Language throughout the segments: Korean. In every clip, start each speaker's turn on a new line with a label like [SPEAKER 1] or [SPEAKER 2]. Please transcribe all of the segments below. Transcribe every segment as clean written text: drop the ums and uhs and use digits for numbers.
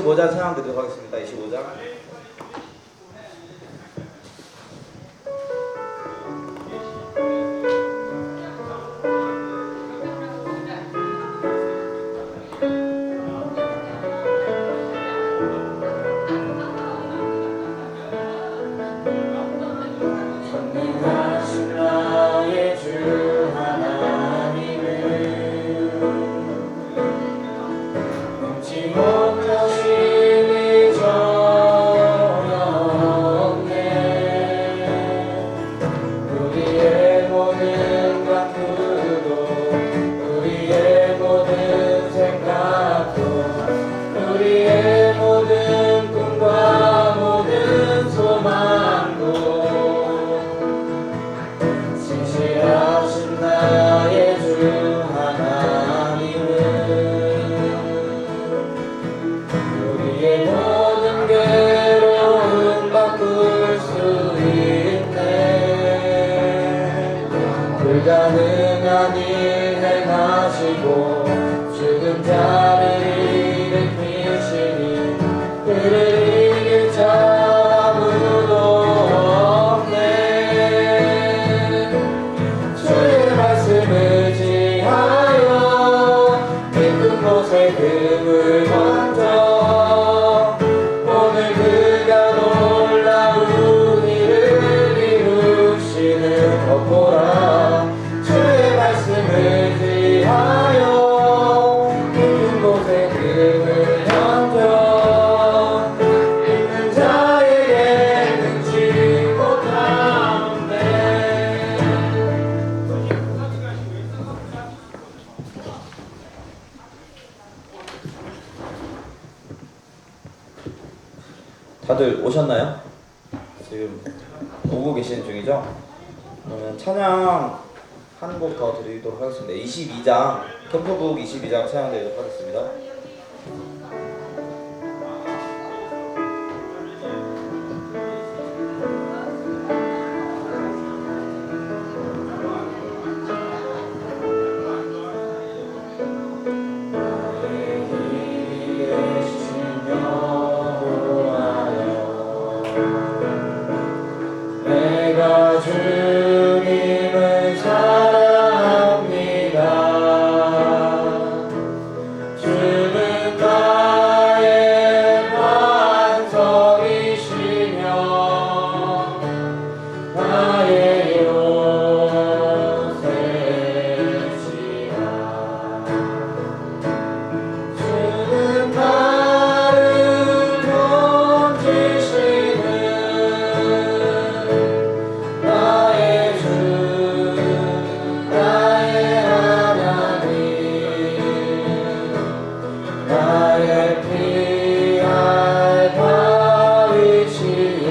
[SPEAKER 1] 25장 찬양 드리도록 하겠습니다. 25장.
[SPEAKER 2] 불가능한 일 행하시고 죽은 자를 일으키시니 그를 이길 자 아무도 없네. 주의 말씀을 지하여 깊은 곳에 금을 던져 오늘 그가 놀라운 일을 이루시는 것 보라. 말씀을 지하여 깊은 곳에 금을 던져 있는 자에게 능치 못하는데.
[SPEAKER 1] 다들 오셨나요? 지금 오고 계시는 중이죠? 그러면 찬양 한 곡 더 드리도록 하겠습니다. 22장, 캠프북 22장 찬양 드리도록 하겠습니다.
[SPEAKER 2] 내가 주님을 사랑합니다. 주는 나의 반석이시며 나의 요새시라. 주는 나를 건지시는 나의 주 나의 하나님 나의 피할 바위시요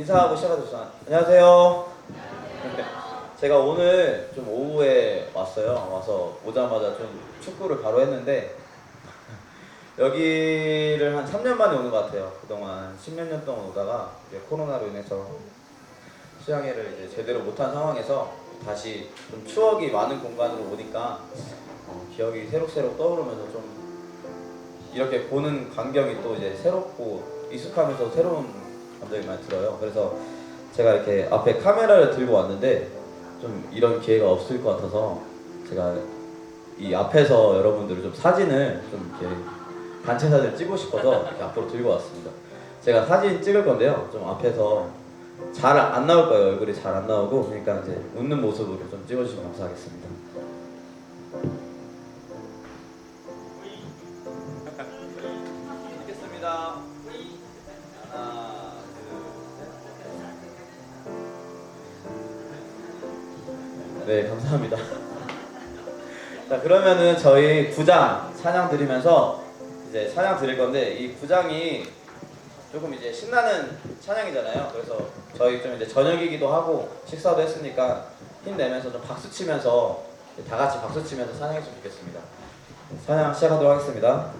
[SPEAKER 1] 인사하고 시작하겠습니다. 안녕하세요. 제가 오늘 좀 오후에 왔어요. 와서 오자마자 좀 축구를 바로 했는데 여기를 한 3년 만에 오는 것 같아요. 그동안 10몇 년 동안 오다가 이제 코로나로 인해서 수양회를 이제 제대로 못한 상황에서 다시 좀 추억이 많은 공간으로 오니까 기억이 새록새록 떠오르면서 좀 이렇게 보는 광경이 또 이제 새롭고 익숙하면서 새로운 감정이 많이 들어요. 그래서 제가 이렇게 앞에 카메라를 들고 왔는데 좀 이런 기회가 없을 것 같아서 제가 이 앞에서 여러분들을 좀 사진을 좀 이렇게 단체 사진을 찍고 싶어서 이렇게 앞으로 들고 왔습니다. 제가 사진 찍을 건데요. 좀 앞에서 잘 안 나올 거예요. 얼굴이 잘 안 나오고, 그러니까 이제 웃는 모습으로 좀 찍어주시면 감사하겠습니다. 찍겠습니다. 하나, 둘, 셋. 네, 감사합니다. 자, 그러면은 저희 9장 찬양 드리면서 이제 찬양 드릴 건데, 이 9장이 조금 이제 신나는 찬양이잖아요. 그래서 저희 좀 이제 저녁이기도 하고 식사도 했으니까 힘내면서 좀 박수 치면서 다 같이 박수 치면서 찬양했으면 좋겠습니다. 찬양 시작하도록 하겠습니다.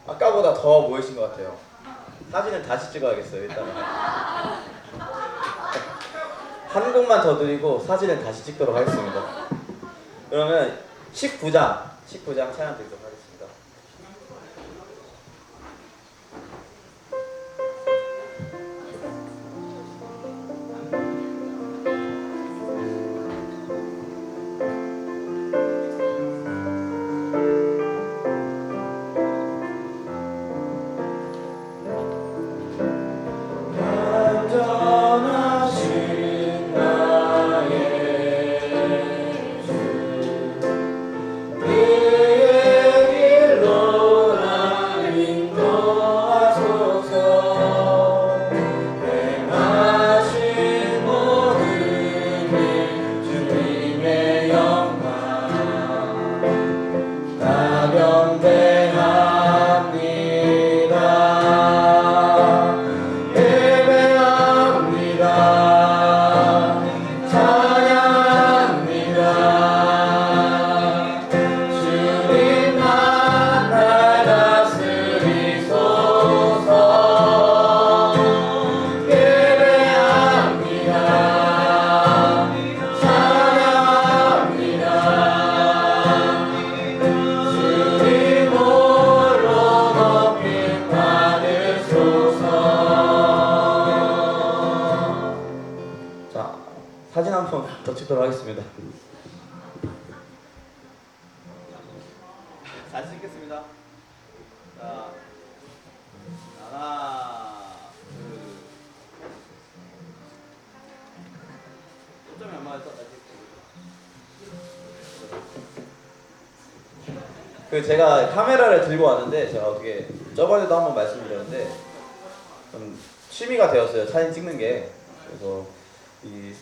[SPEAKER 1] 아까보다 더 보이신 것 같아요. 사진을 다시 찍어야겠어요. 일단은 한 곡만 더 드리고 사진을 다시 찍도록 하겠습니다. 그러면 19장 찬양 드리도록 하겠습니다. 한번 더 찍도록 하겠습니다. 다시 찍겠습니다. 자, 하나, 둘. 초점이 안 맞아서 그 제가 카메라를 들고 왔는데 제가 어떻게 저번에도 한번 말씀드렸는데 좀 취미가 되었어요. 사진 찍는 게. 그래서 이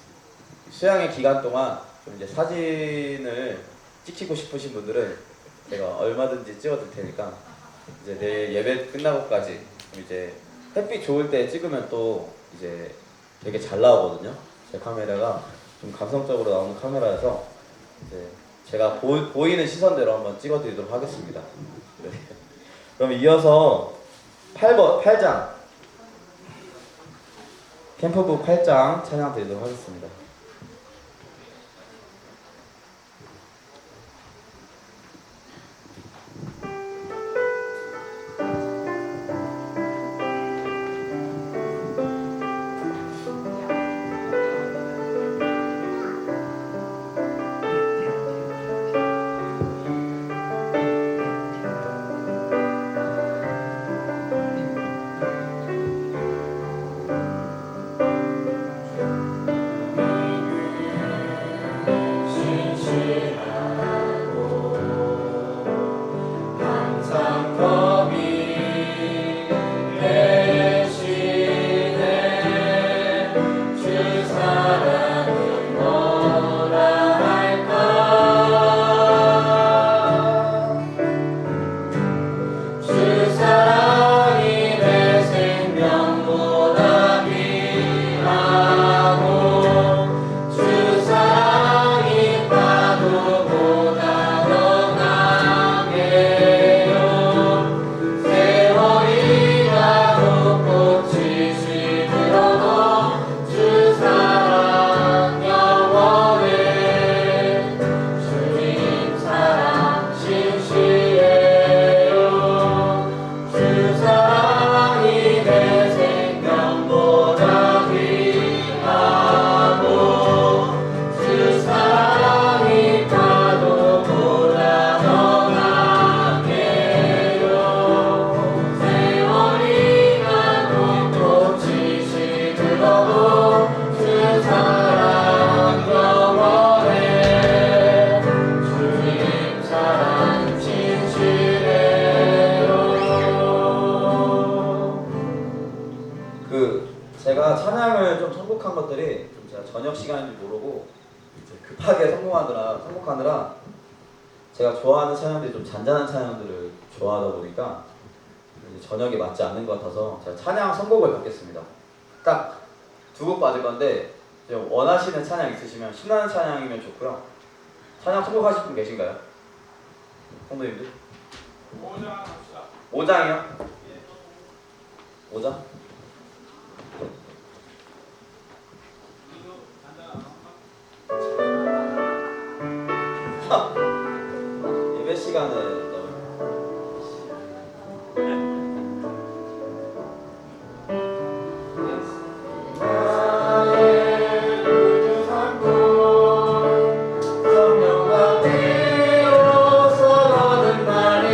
[SPEAKER 1] 수양의 기간 동안 좀 이제 사진을 찍히고 싶으신 분들은 제가 얼마든지 찍어줄 테니까 이제 내일 예배 끝나고까지 이제 햇빛 좋을 때 찍으면 또 이제 되게 잘 나오거든요. 제 카메라가 좀 감성적으로 나오는 카메라여서 이제 제가 보이는 시선대로 한번 찍어드리도록 하겠습니다. 네. 그럼 이어서 8장 캠프북 8장 찬양 드리도록 하겠습니다. 제가 찬양을 좀 선곡한 것들이 좀 제가 저녁 시간인지 모르고 급하게 선곡하느라 제가 좋아하는 찬양들이 좀 잔잔한 찬양들을 좋아하다 보니까 이제 저녁에 맞지 않는 것 같아서 제가 찬양 선곡을 받겠습니다. 딱 두 곡 빠질 건데 원하시는 찬양 있으시면 신나는 찬양이면 좋고요. 찬양 선곡하실 분 계신가요? 성도님들?
[SPEAKER 3] 5장 합시다.
[SPEAKER 1] 5장이요? 5장? 예배 시간에 너무
[SPEAKER 2] 성령과 비로소 얻은 말이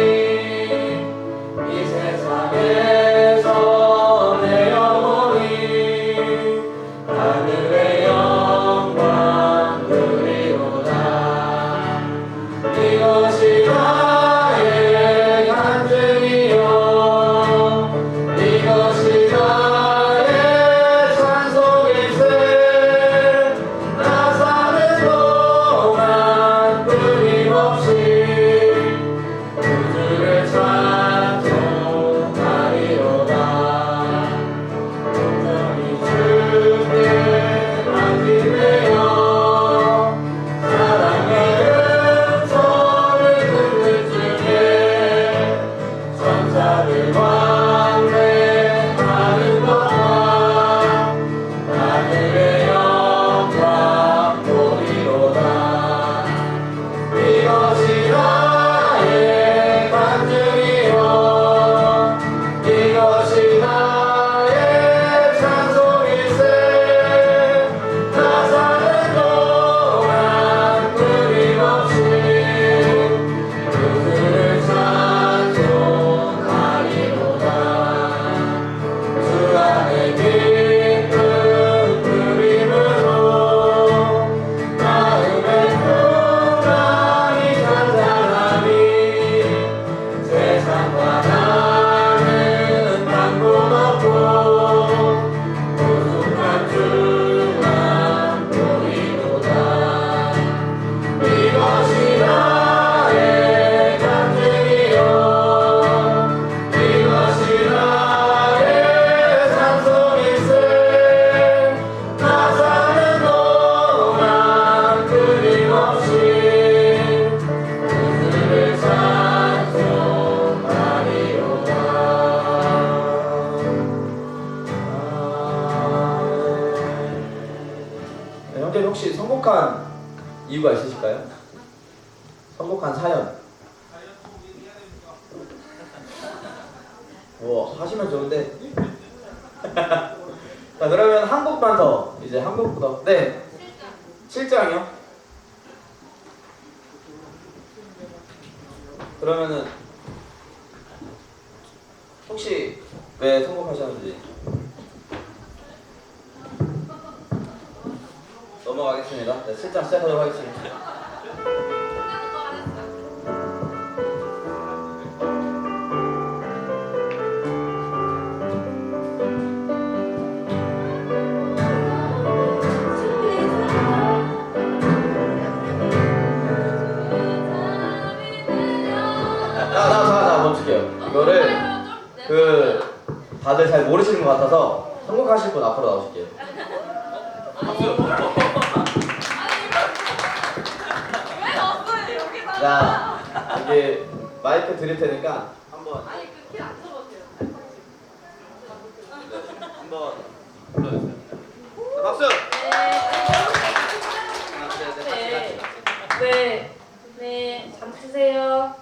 [SPEAKER 2] 이 세상에서
[SPEAKER 1] 혹시 선곡한 이유가 있으실까요? 선곡한 사연. 뭐 하시면 좋은데. 자, 그러면 한 곡만 더. 이제 한 곡부터. 네. 7장이요? 그러면은 혹시 왜 선곡하셨는지 넘어가겠습니다. 네, 7장 시작하도록 하겠습니다. 나 멈출게요. 이거를 다들 잘 모르시는 것 같아서 선곡하실 분 앞으로 나오실게요. 자, 이게 마이크 드릴 테니까 한번.
[SPEAKER 2] 아니 그 키 안 적어도 돼요.
[SPEAKER 1] 한번 불러주세요. 박수.
[SPEAKER 2] 네, 잠드세요.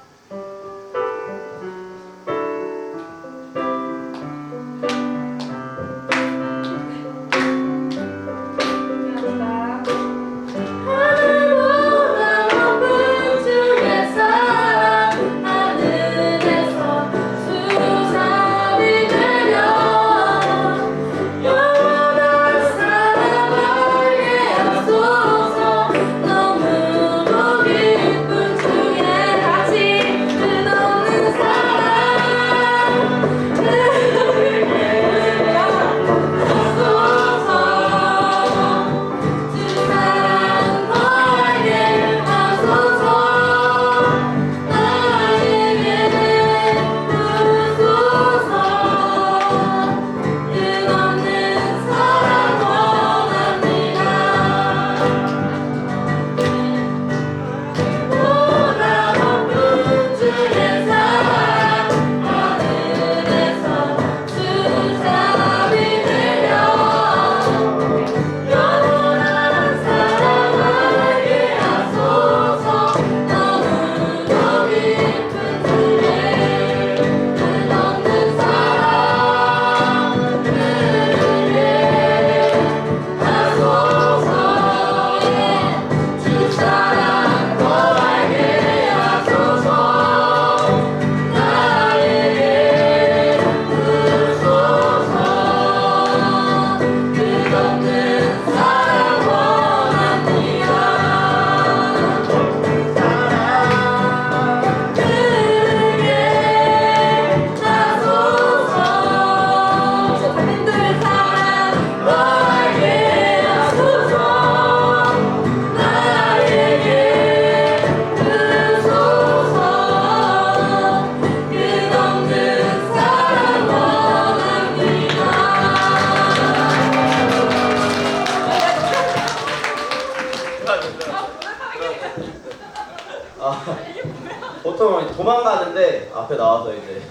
[SPEAKER 1] 보통 도망가는데 앞에 나와서 이제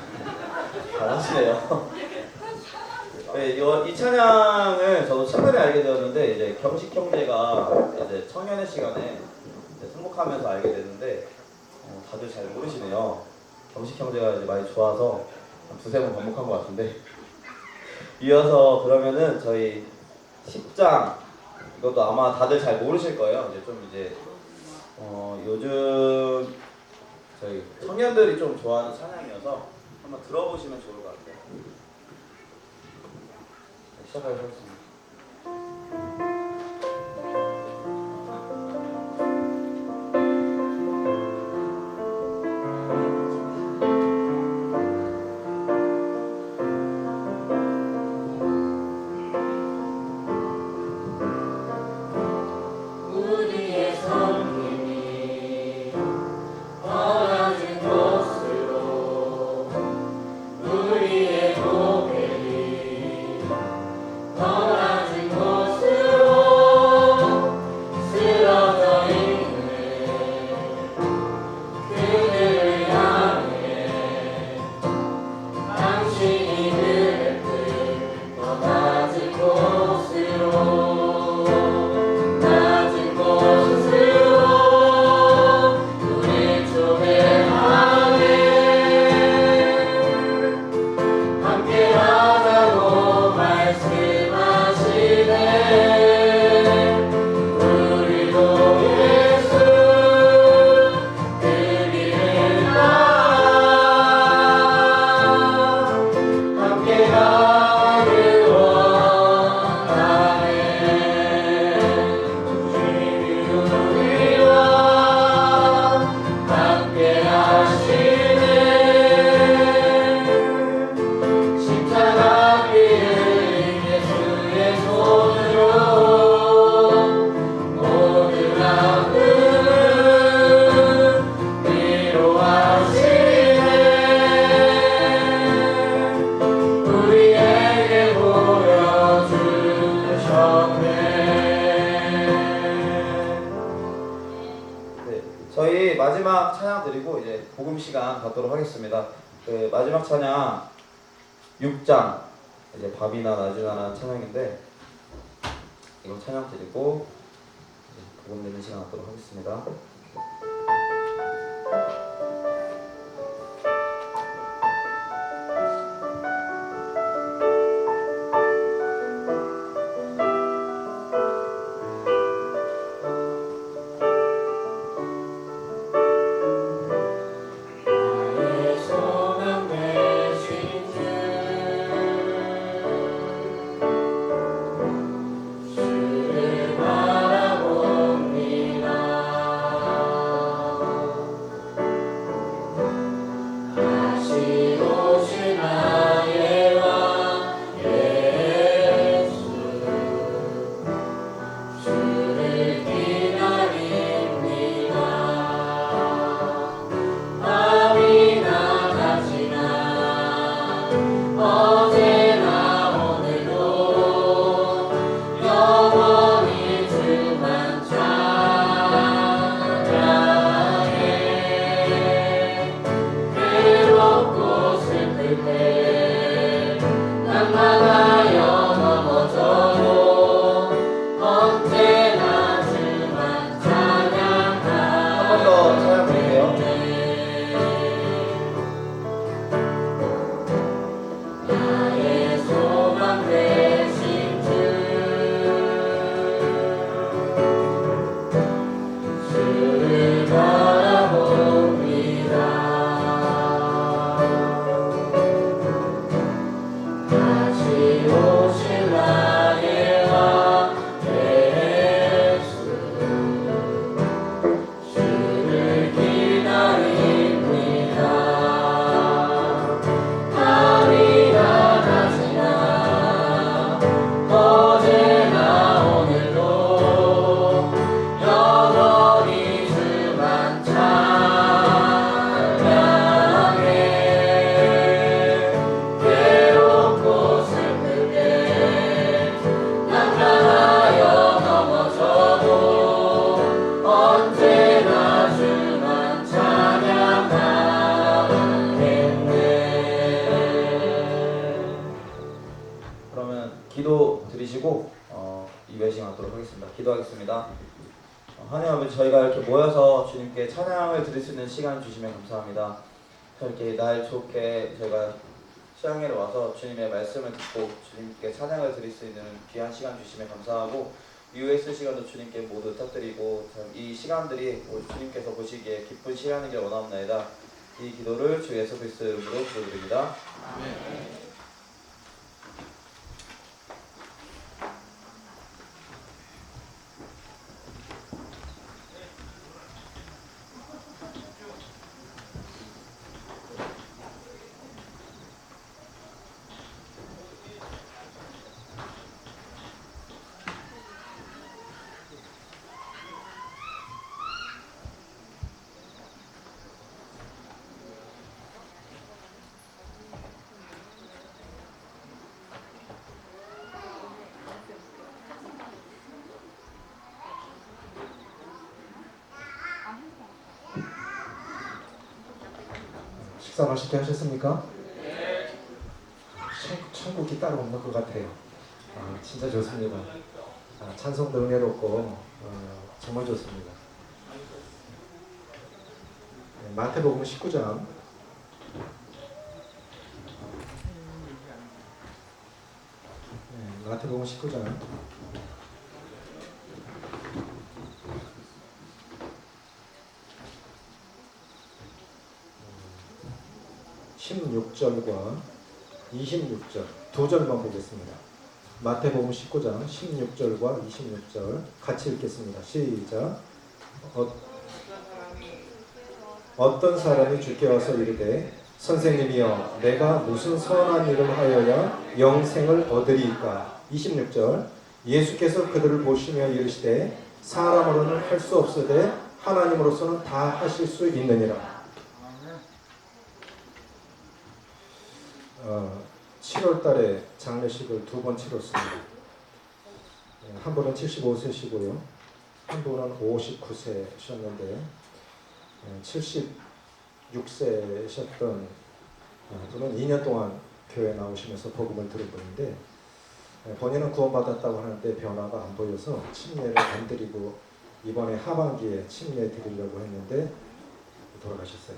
[SPEAKER 1] 잘하시네요. 네, 이 찬양을 저도 최근에 알게 되었는데 이제 경식 형제가 이제 청년의 시간에 이제 선곡하면서 알게 됐는데 다들 잘 모르시네요. 경식 형제가 이제 많이 좋아서 한 두세 번 반복한 것 같은데 이어서 그러면은 저희 10장 이것도 아마 다들 잘 모르실 거예요. 이제 좀 이제 요즘 저희 청년들이 좀 좋아하는 찬양이어서 한번 들어보시면 좋을 것 같아요. 시작하겠습니다.
[SPEAKER 2] 우리의 성님이 벌어진 곳으로 우리의 고백이
[SPEAKER 1] 마지막 찬양 드리고 이제 복음 시간 갖도록 하겠습니다. 그 마지막 찬양 6장 이제 밥이나 낮이나라는 찬양인데 이거 찬양 드리고 이제 복음 드리는 시간 갖도록 하겠습니다. 기도 드리시고 이회심하도록 하겠습니다. 기도하겠습니다. 하나님 아버지, 저희가 이렇게 모여서 주님께 찬양을 드릴 수 있는 시간을 주시면 감사합니다. 이렇게 날 좋게 저희가 시향회를 와서 주님의 말씀을 듣고 주님께 찬양을 드릴 수 있는 귀한 시간 주시면 감사하고, 이후에 있을 시간도 주님께 모두 부탁드리고, 이 시간들이 주님께서 보시기에 기쁜 시간이길 원하옵나이다. 이 기도를 주 예수 그리스도의 이름으로 기도드립니다. 아멘.
[SPEAKER 4] 식사 맛있게 하셨습니까? 네. 천국이 따로 없는 것 같아요. 진짜 좋습니다. 찬송도 은혜롭고 정말 좋습니다. 네, 마태복음 19장 마태복음 19장 16절과 26절 두 절만 보겠습니다. 마태복음 19장 16절과 26절 같이 읽겠습니다. 시작. 어떤 사람이 주께 와서 이르되 선생님이여 내가 무슨 선한 일을 하여야 영생을 얻으리이까. 26절 예수께서 그들을 보시며 이르시되 사람으로는 할 수 없으되 하나님으로서는 다 하실 수 있느니라. 7월 달에 장례식을 두 번 치렀습니다. 한 분은 75세시고요. 한 분은 59세셨는데 76세셨던 분은 2년 동안 교회 나오시면서 복음을 들은 분인데 본인은 구원받았다고 하는데 변화가 안 보여서 침례를 안 드리고 이번에 하반기에 침례 드리려고 했는데 돌아가셨어요.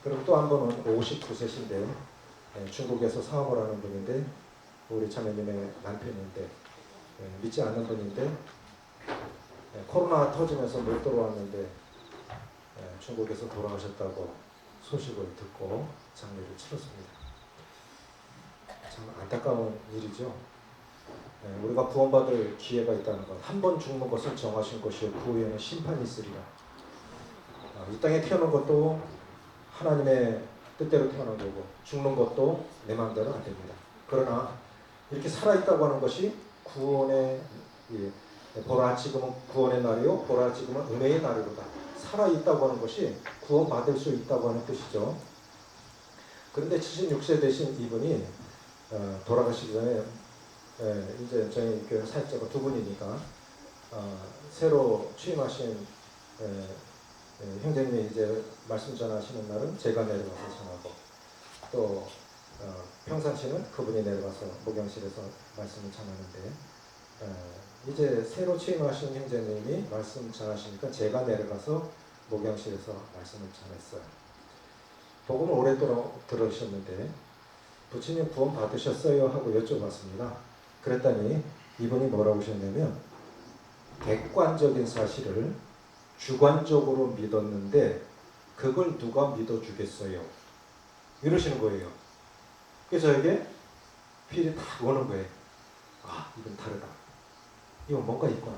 [SPEAKER 4] 그리고 또 한 분은 59세신데 중국에서 사업을 하는 분인데 우리 자매님의 남편인데 믿지 않는 분인데 코로나 터지면서 못 들어왔는데 중국에서 돌아가셨다고 소식을 듣고 장례를 치렀습니다. 참 안타까운 일이죠. 우리가 구원받을 기회가 있다는 것, 한 번 죽는 것을 정하신 것이요 그 후에는 심판이 있으리라. 이 땅에 태어난 것도 하나님의 뜻대로 태어난 거고 죽는 것도 내 마음대로 안 됩니다. 그러나 이렇게 살아있다고 하는 것이 구원의 보라 지금은 구원의 날이요 보라 지금은 은혜의 날이로다. 살아있다고 하는 것이 구원받을 수 있다고 하는 뜻이죠. 그런데 76세 되신 이분이 돌아가시기 전에 이제 저희 교회 사역자가 두 분이니까 새로 취임하신 형제님이 이제 말씀 전하시는 날은 제가 내려가서 전하고 또 평상시는 그분이 내려가서 목양실에서 말씀을 전하는데 이제 새로 취임하신 형제님이 말씀 전하시니까 제가 내려가서 목양실에서 말씀을 전했어요. 복음을 오랫도록 들으셨는데 부처님 구원 받으셨어요? 하고 여쭤봤습니다. 그랬더니 이분이 뭐라고 하셨냐면 객관적인 사실을 주관적으로 믿었는데 그걸 누가 믿어주겠어요? 이러시는 거예요. 그래서 저에게 필이 탁 오는 거예요. 아, 이건 다르다. 이건 뭔가 있구나.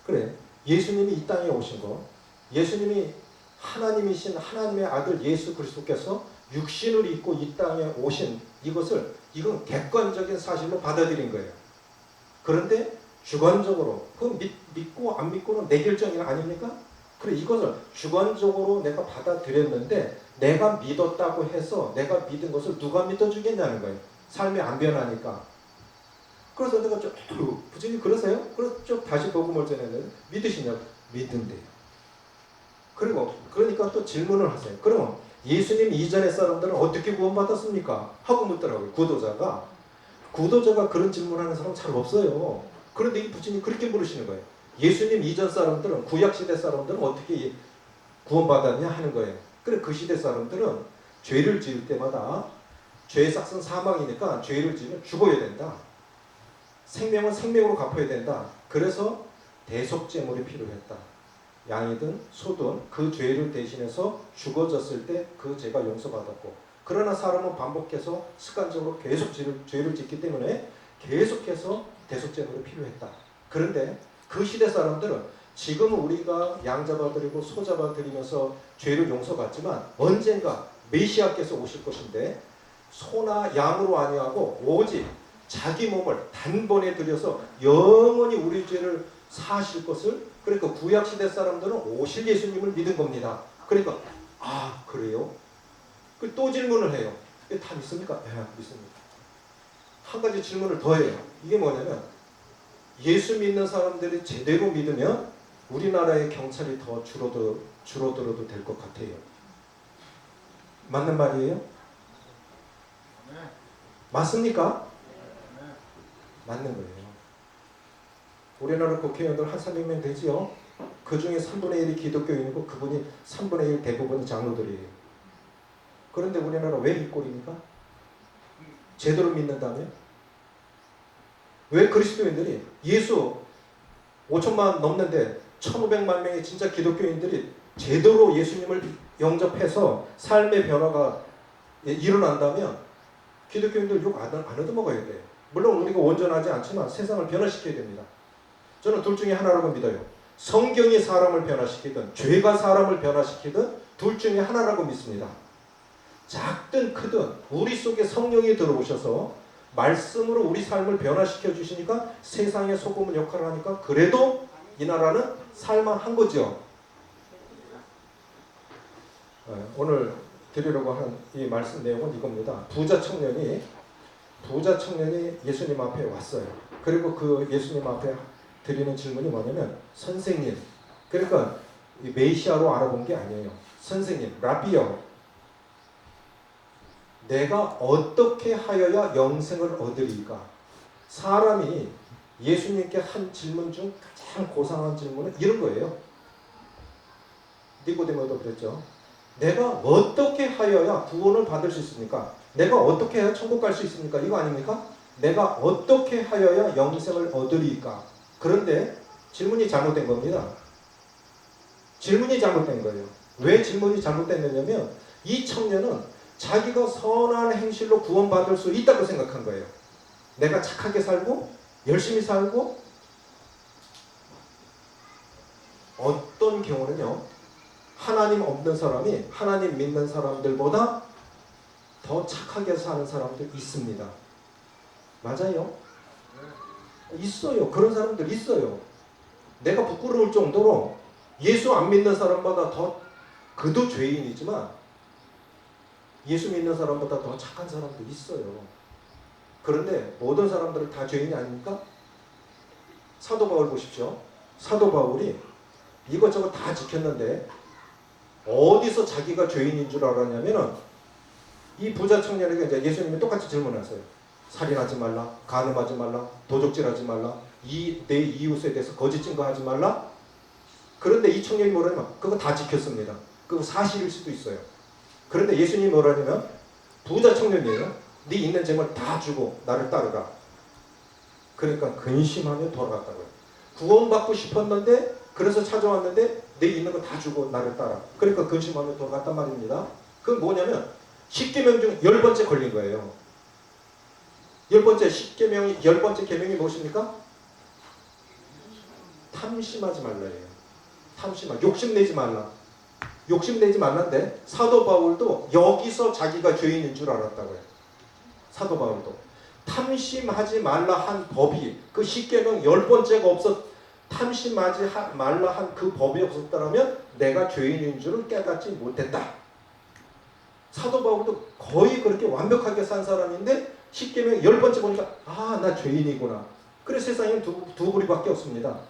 [SPEAKER 4] 그래, 예수님이 이 땅에 오신 거, 예수님이 하나님이신 하나님의 아들 예수 그리스도께서 육신을 입고 이 땅에 오신 이것을 이건 객관적인 사실로 받아들인 거예요. 그런데 주관적으로 그 믿고 안 믿고는 내 결정이 아닙니까? 그래 이것을 주관적으로 내가 받아들였는데 내가 믿었다고 해서 내가 믿은 것을 누가 믿어주겠냐는 거예요. 삶이 안 변하니까. 그래서 내가 좀 부처님 그러세요? 그래서 좀 다시 복음을 전했는데 믿으시냐고? 믿는데요. 그리고 그러니까 또 질문을 하세요. 그러면 예수님 이전의 사람들은 어떻게 구원받았습니까? 하고 묻더라고요. 구도자가 그런 질문하는 사람 잘 없어요. 그런데 이 부처님 그렇게 물으시는 거예요. 예수님 이전 사람들은 구약시대 사람들은 어떻게 구원받았냐 하는 거예요. 그래 그 시대 사람들은 죄를 지을 때마다 죄의 삭은 사망이니까 죄를 지으면 죽어야 된다. 생명은 생명으로 갚아야 된다. 그래서 대속제물이 필요했다. 양이든 소든 그 죄를 대신해서 죽어졌을 때 그 죄가 용서받았고 그러나 사람은 반복해서 습관적으로 계속 죄를 짓기 때문에 계속해서 대속제물이 필요했다. 그런데 그 시대 사람들은 지금 우리가 양 잡아드리고 소 잡아드리면서 죄를 용서받지만 언젠가 메시아께서 오실 것인데 소나 양으로 아니하고 오직 자기 몸을 단번에 들여서 영원히 우리 죄를 사하실 것을 그러니까 구약시대 사람들은 오실 예수님을 믿은 겁니다. 그러니까 아 그래요? 또 질문을 해요. 다 믿습니까? 네, 믿습니다. 한 가지 질문을 더 해요. 이게 뭐냐면 예수 믿는 사람들이 제대로 믿으면 우리나라의 경찰이 더 줄어들어도 될 것 같아요. 맞는 말이에요? 맞습니까? 맞는 거예요. 우리나라 국회의원들 한 300명 되지요? 그 중에 3분의 1이 기독교인이고 그분이 3분의 1 대부분이 장로들이에요. 그런데 우리나라 왜 이 꼴입니까? 제대로 믿는다면? 왜 그리스도인들이 예수 5천만 넘는데 1,500만 명의 진짜 기독교인들이 제대로 예수님을 영접해서 삶의 변화가 일어난다면 기독교인들 욕 안 얻어먹어야 돼요. 물론 우리가 온전하지 않지만 세상을 변화시켜야 됩니다. 저는 둘 중에 하나라고 믿어요. 성경이 사람을 변화시키든 죄가 사람을 변화시키든 둘 중에 하나라고 믿습니다. 작든 크든 우리 속에 성령이 들어오셔서 말씀으로 우리 삶을 변화시켜 주시니까 세상의 소금은 역할을 하니까 그래도 이 나라는 살만한 거죠. 오늘 드리려고 한 이 말씀 내용은 이겁니다. 부자 청년이 예수님 앞에 왔어요. 그리고 그 예수님 앞에 드리는 질문이 뭐냐면 선생님, 그러니까 이 메시아로 알아본 게 아니에요. 선생님, 라비요. 내가 어떻게 하여야 영생을 얻으리까? 사람이 예수님께 한 질문 중 가장 고상한 질문은 이런 거예요. 니고데모도 그랬죠. 내가 어떻게 하여야 구원을 받을 수 있습니까? 내가 어떻게 해야 천국 갈 수 있습니까? 이거 아닙니까? 내가 어떻게 하여야 영생을 얻으리까? 그런데 질문이 잘못된 겁니다. 질문이 잘못된 거예요. 왜 질문이 잘못됐느냐면 이 청년은 자기가 선한 행실로 구원받을 수 있다고 생각한 거예요. 내가 착하게 살고 열심히 살고 어떤 경우는요. 하나님 없는 사람이 하나님 믿는 사람들보다 더 착하게 사는 사람도 있습니다. 맞아요? 있어요. 그런 사람들 있어요. 내가 부끄러울 정도로 예수 안 믿는 사람보다 더 그도 죄인이지만 예수 믿는 사람보다 더 착한 사람도 있어요. 그런데 모든 사람들은 다 죄인이 아닙니까? 사도 바울 보십시오. 사도 바울이 이것저것 다 지켰는데 어디서 자기가 죄인인 줄 알았냐면은 이 부자 청년에게 이제 예수님이 똑같이 질문하세요. 살인하지 말라, 간음하지 말라, 도적질하지 말라, 내 이웃에 대해서 거짓 증거하지 말라. 그런데 이 청년이 뭐라냐면 그거 다 지켰습니다. 그거 사실일 수도 있어요. 그런데 예수님이 뭐라냐면 부자 청년이에요. 네 있는 재물 다 주고 나를 따르라. 그러니까 근심하며 돌아갔다고요. 구원받고 싶었는데 그래서 찾아왔는데 내 있는 거 다 주고 나를 따라. 그러니까 근심하며 돌아갔단 말입니다. 그건 뭐냐면 10계명 중 10번째 걸린 거예요. 10번째 계명이 무엇입니까? 탐심하지 말라예요. 욕심내지 말라. 욕심내지 말란데 사도 바울도 여기서 자기가 죄인인 줄 알았다고요. 사도 바울도 탐심하지 말라 한 법이 그 10계명 10번째가 탐심하지 말라 한 그 법이 없었다면 내가 죄인인 줄을 깨닫지 못했다. 사도 바울도 거의 그렇게 완벽하게 산 사람인데 10계명 10번째 보니까 나 죄인이구나. 그래서 세상에는 두 부류밖에 없습니다.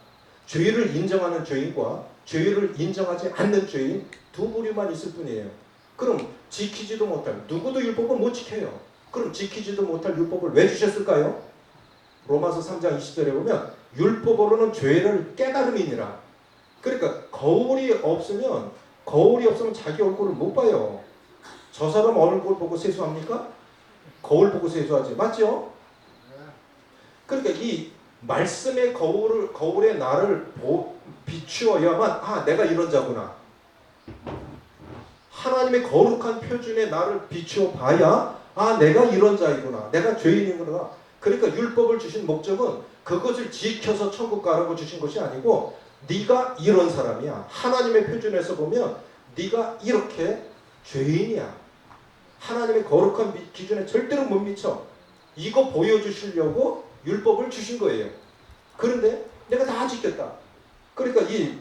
[SPEAKER 4] 죄를 인정하는 죄인과 죄를 인정하지 않는 죄인 두 부류만 있을 뿐이에요. 그럼 지키지도 못할 누구도 율법을 못 지켜요. 그럼 지키지도 못할 율법을 왜 주셨을까요? 로마서 3장 20절에 보면 율법으로는 죄를 깨달음이니라. 그러니까 거울이 없으면 자기 얼굴을 못 봐요. 저 사람 얼굴 보고 세수합니까? 거울 보고 세수하지. 맞죠? 그러니까 이 말씀의 거울에 나를 비추어야만 내가 이런 자구나. 하나님의 거룩한 표준에 나를 비추어 봐야 내가 이런 자이구나. 내가 죄인이구나. 그러니까 율법을 주신 목적은 그것을 지켜서 천국 가라고 주신 것이 아니고 네가 이런 사람이야. 하나님의 표준에서 보면 네가 이렇게 죄인이야. 하나님의 거룩한 기준에 절대로 못 미쳐. 이거 보여주시려고 율법을 주신 거예요. 그런데 내가 다 지켰다. 그러니까 이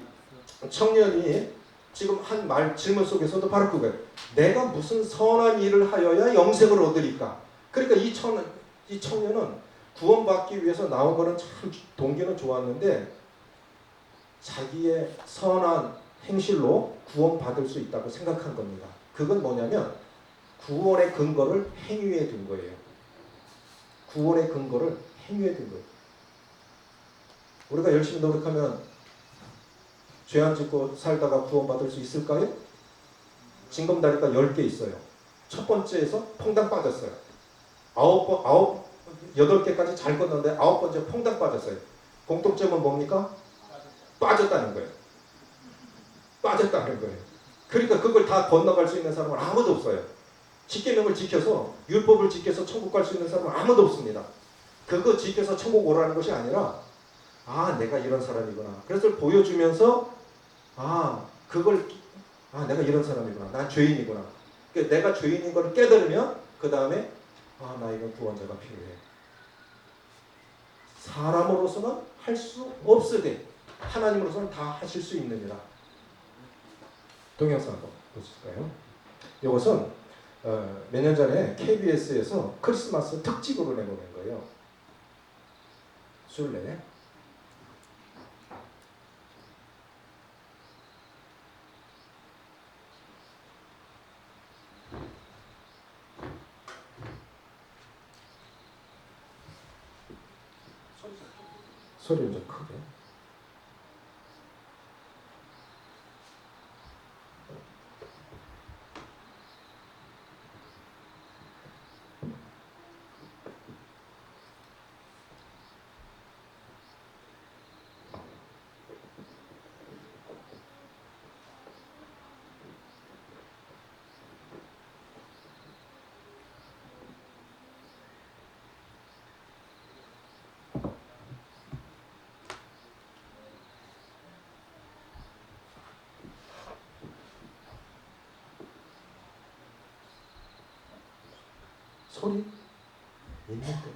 [SPEAKER 4] 청년이 지금 한 질문 속에서도 바로 그거예요. 내가 무슨 선한 일을 하여야 영생을 얻으리까? 그러니까 이 청년은 구원받기 위해서 나온 거는 참 동기는 좋았는데 자기의 선한 행실로 구원받을 수 있다고 생각한 겁니다. 그건 뭐냐면 구원의 근거를 행위에 둔 거예요. 구원의 근거를 행위에 둔 거예요. 우리가 열심히 노력하면 죄 안 짓고 살다가 구원받을 수 있을까요? 징검다리가 10개 있어요. 첫 번째에서 퐁당 빠졌어요. 8개까지 잘 껐는데 9번째 퐁당 빠졌어요. 공통점은 뭡니까? 빠졌다는 거예요. 빠졌다는 거예요. 그러니까 그걸 다 건너갈 수 있는 사람은 아무도 없어요. 10계명을 지켜서 율법을 지켜서 천국 갈 수 있는 사람은 아무도 없습니다. 그거 지켜서 천국 오라는 것이 아니라 내가 이런 사람이구나. 그래서 보여주면서 내가 이런 사람이구나. 난 죄인이구나. 그러니까 내가 죄인인 걸 깨달으면 그 다음에 나 이건 구원자가 필요해. 사람으로서는 할 수 없으되 하나님으로서는 다 하실 수 있느니라. 동영상 한번 보실까요? 이것은 몇 년 전에 KBS에서 크리스마스 특집으로 내보낸 거예요. 술래. 소리를 좀 크게. 소리 있는데.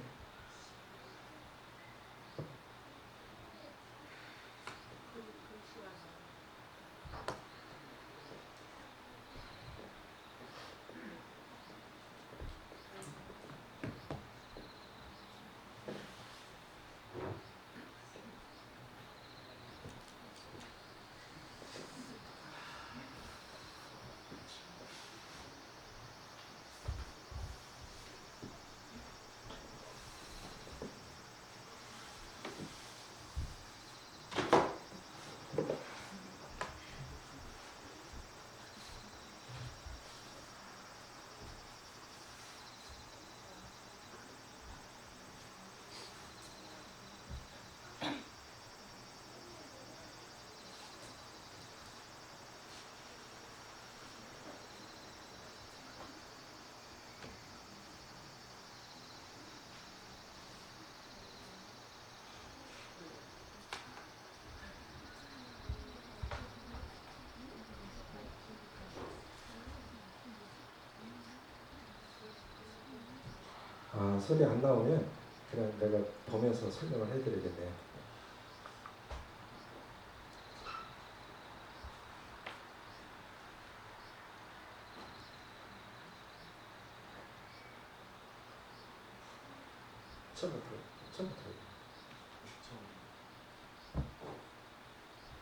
[SPEAKER 4] 소리 안 나오면 그냥 내가 보면서 설명을 해드리겠네요.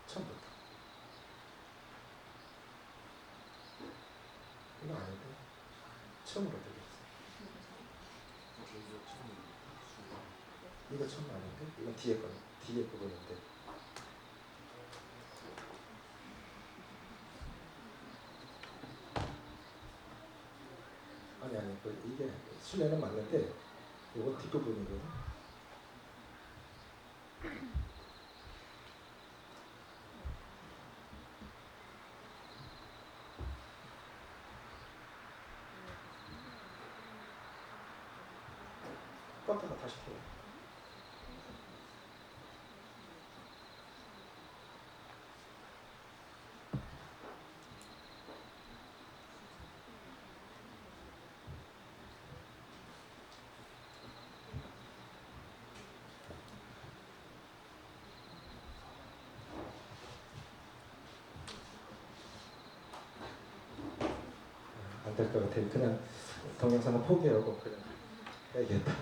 [SPEAKER 4] 처음부터. 이거 아닌데? 처음으로 들렸어. 이거 처음 아닌데? 이건 뒤에 부분인데. 아니, 이게 순회는 맞는데, 이건 뒷부분이거든. 껐다가 다시 켜요. 안 될 것 같아요. 그냥 동영상은 포기하고 그냥 해야겠다.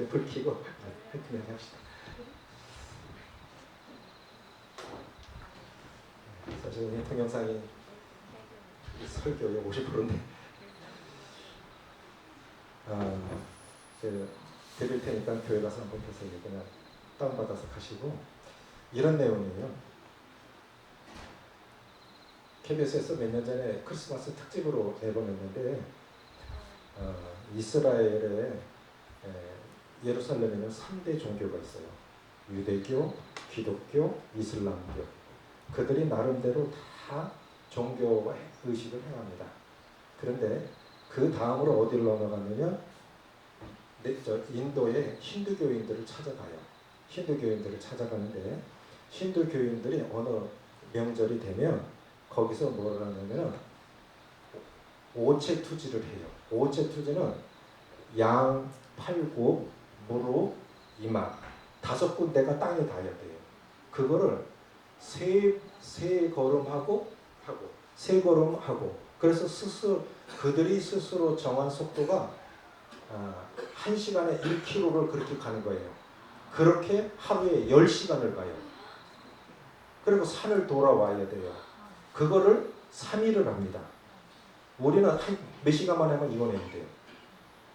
[SPEAKER 4] 불 켜고 그냥 합시다. 사실 이 동영상이 설교의 50%인데 드릴 테니까 교회 가서 한번 보세요. 그냥 다운받아서 가시고 이런 내용이에요. KBS에서 몇 년 전에 크리스마스 특집으로 내보냈는데 이스라엘의 예루살렘에는 3대 종교가 있어요. 유대교, 기독교, 이슬람교. 그들이 나름대로 다 종교 의식을 행합니다. 그런데 그 다음으로 어디를 넘어가느냐? 인도의 힌두교인들을 찾아가요. 힌두교인들을 찾아가는데 힌두교인들이 어느 명절이 되면 거기서 뭘 하냐면 오체투지를 해요. 오체투지는 양, 팔굽, 무릎, 이마 5군데가 땅에 닿아야 돼요. 그거를 세 걸음하고 그래서 그들이 스스로 정한 속도가 1시간에 1km를 그렇게 가는 거예요. 그렇게 하루에 10시간을 가요. 그리고 산을 돌아와야 돼요. 그거를 3일을 합니다. 우리는 한 몇 시간 만에 하면 이혼해야 돼요.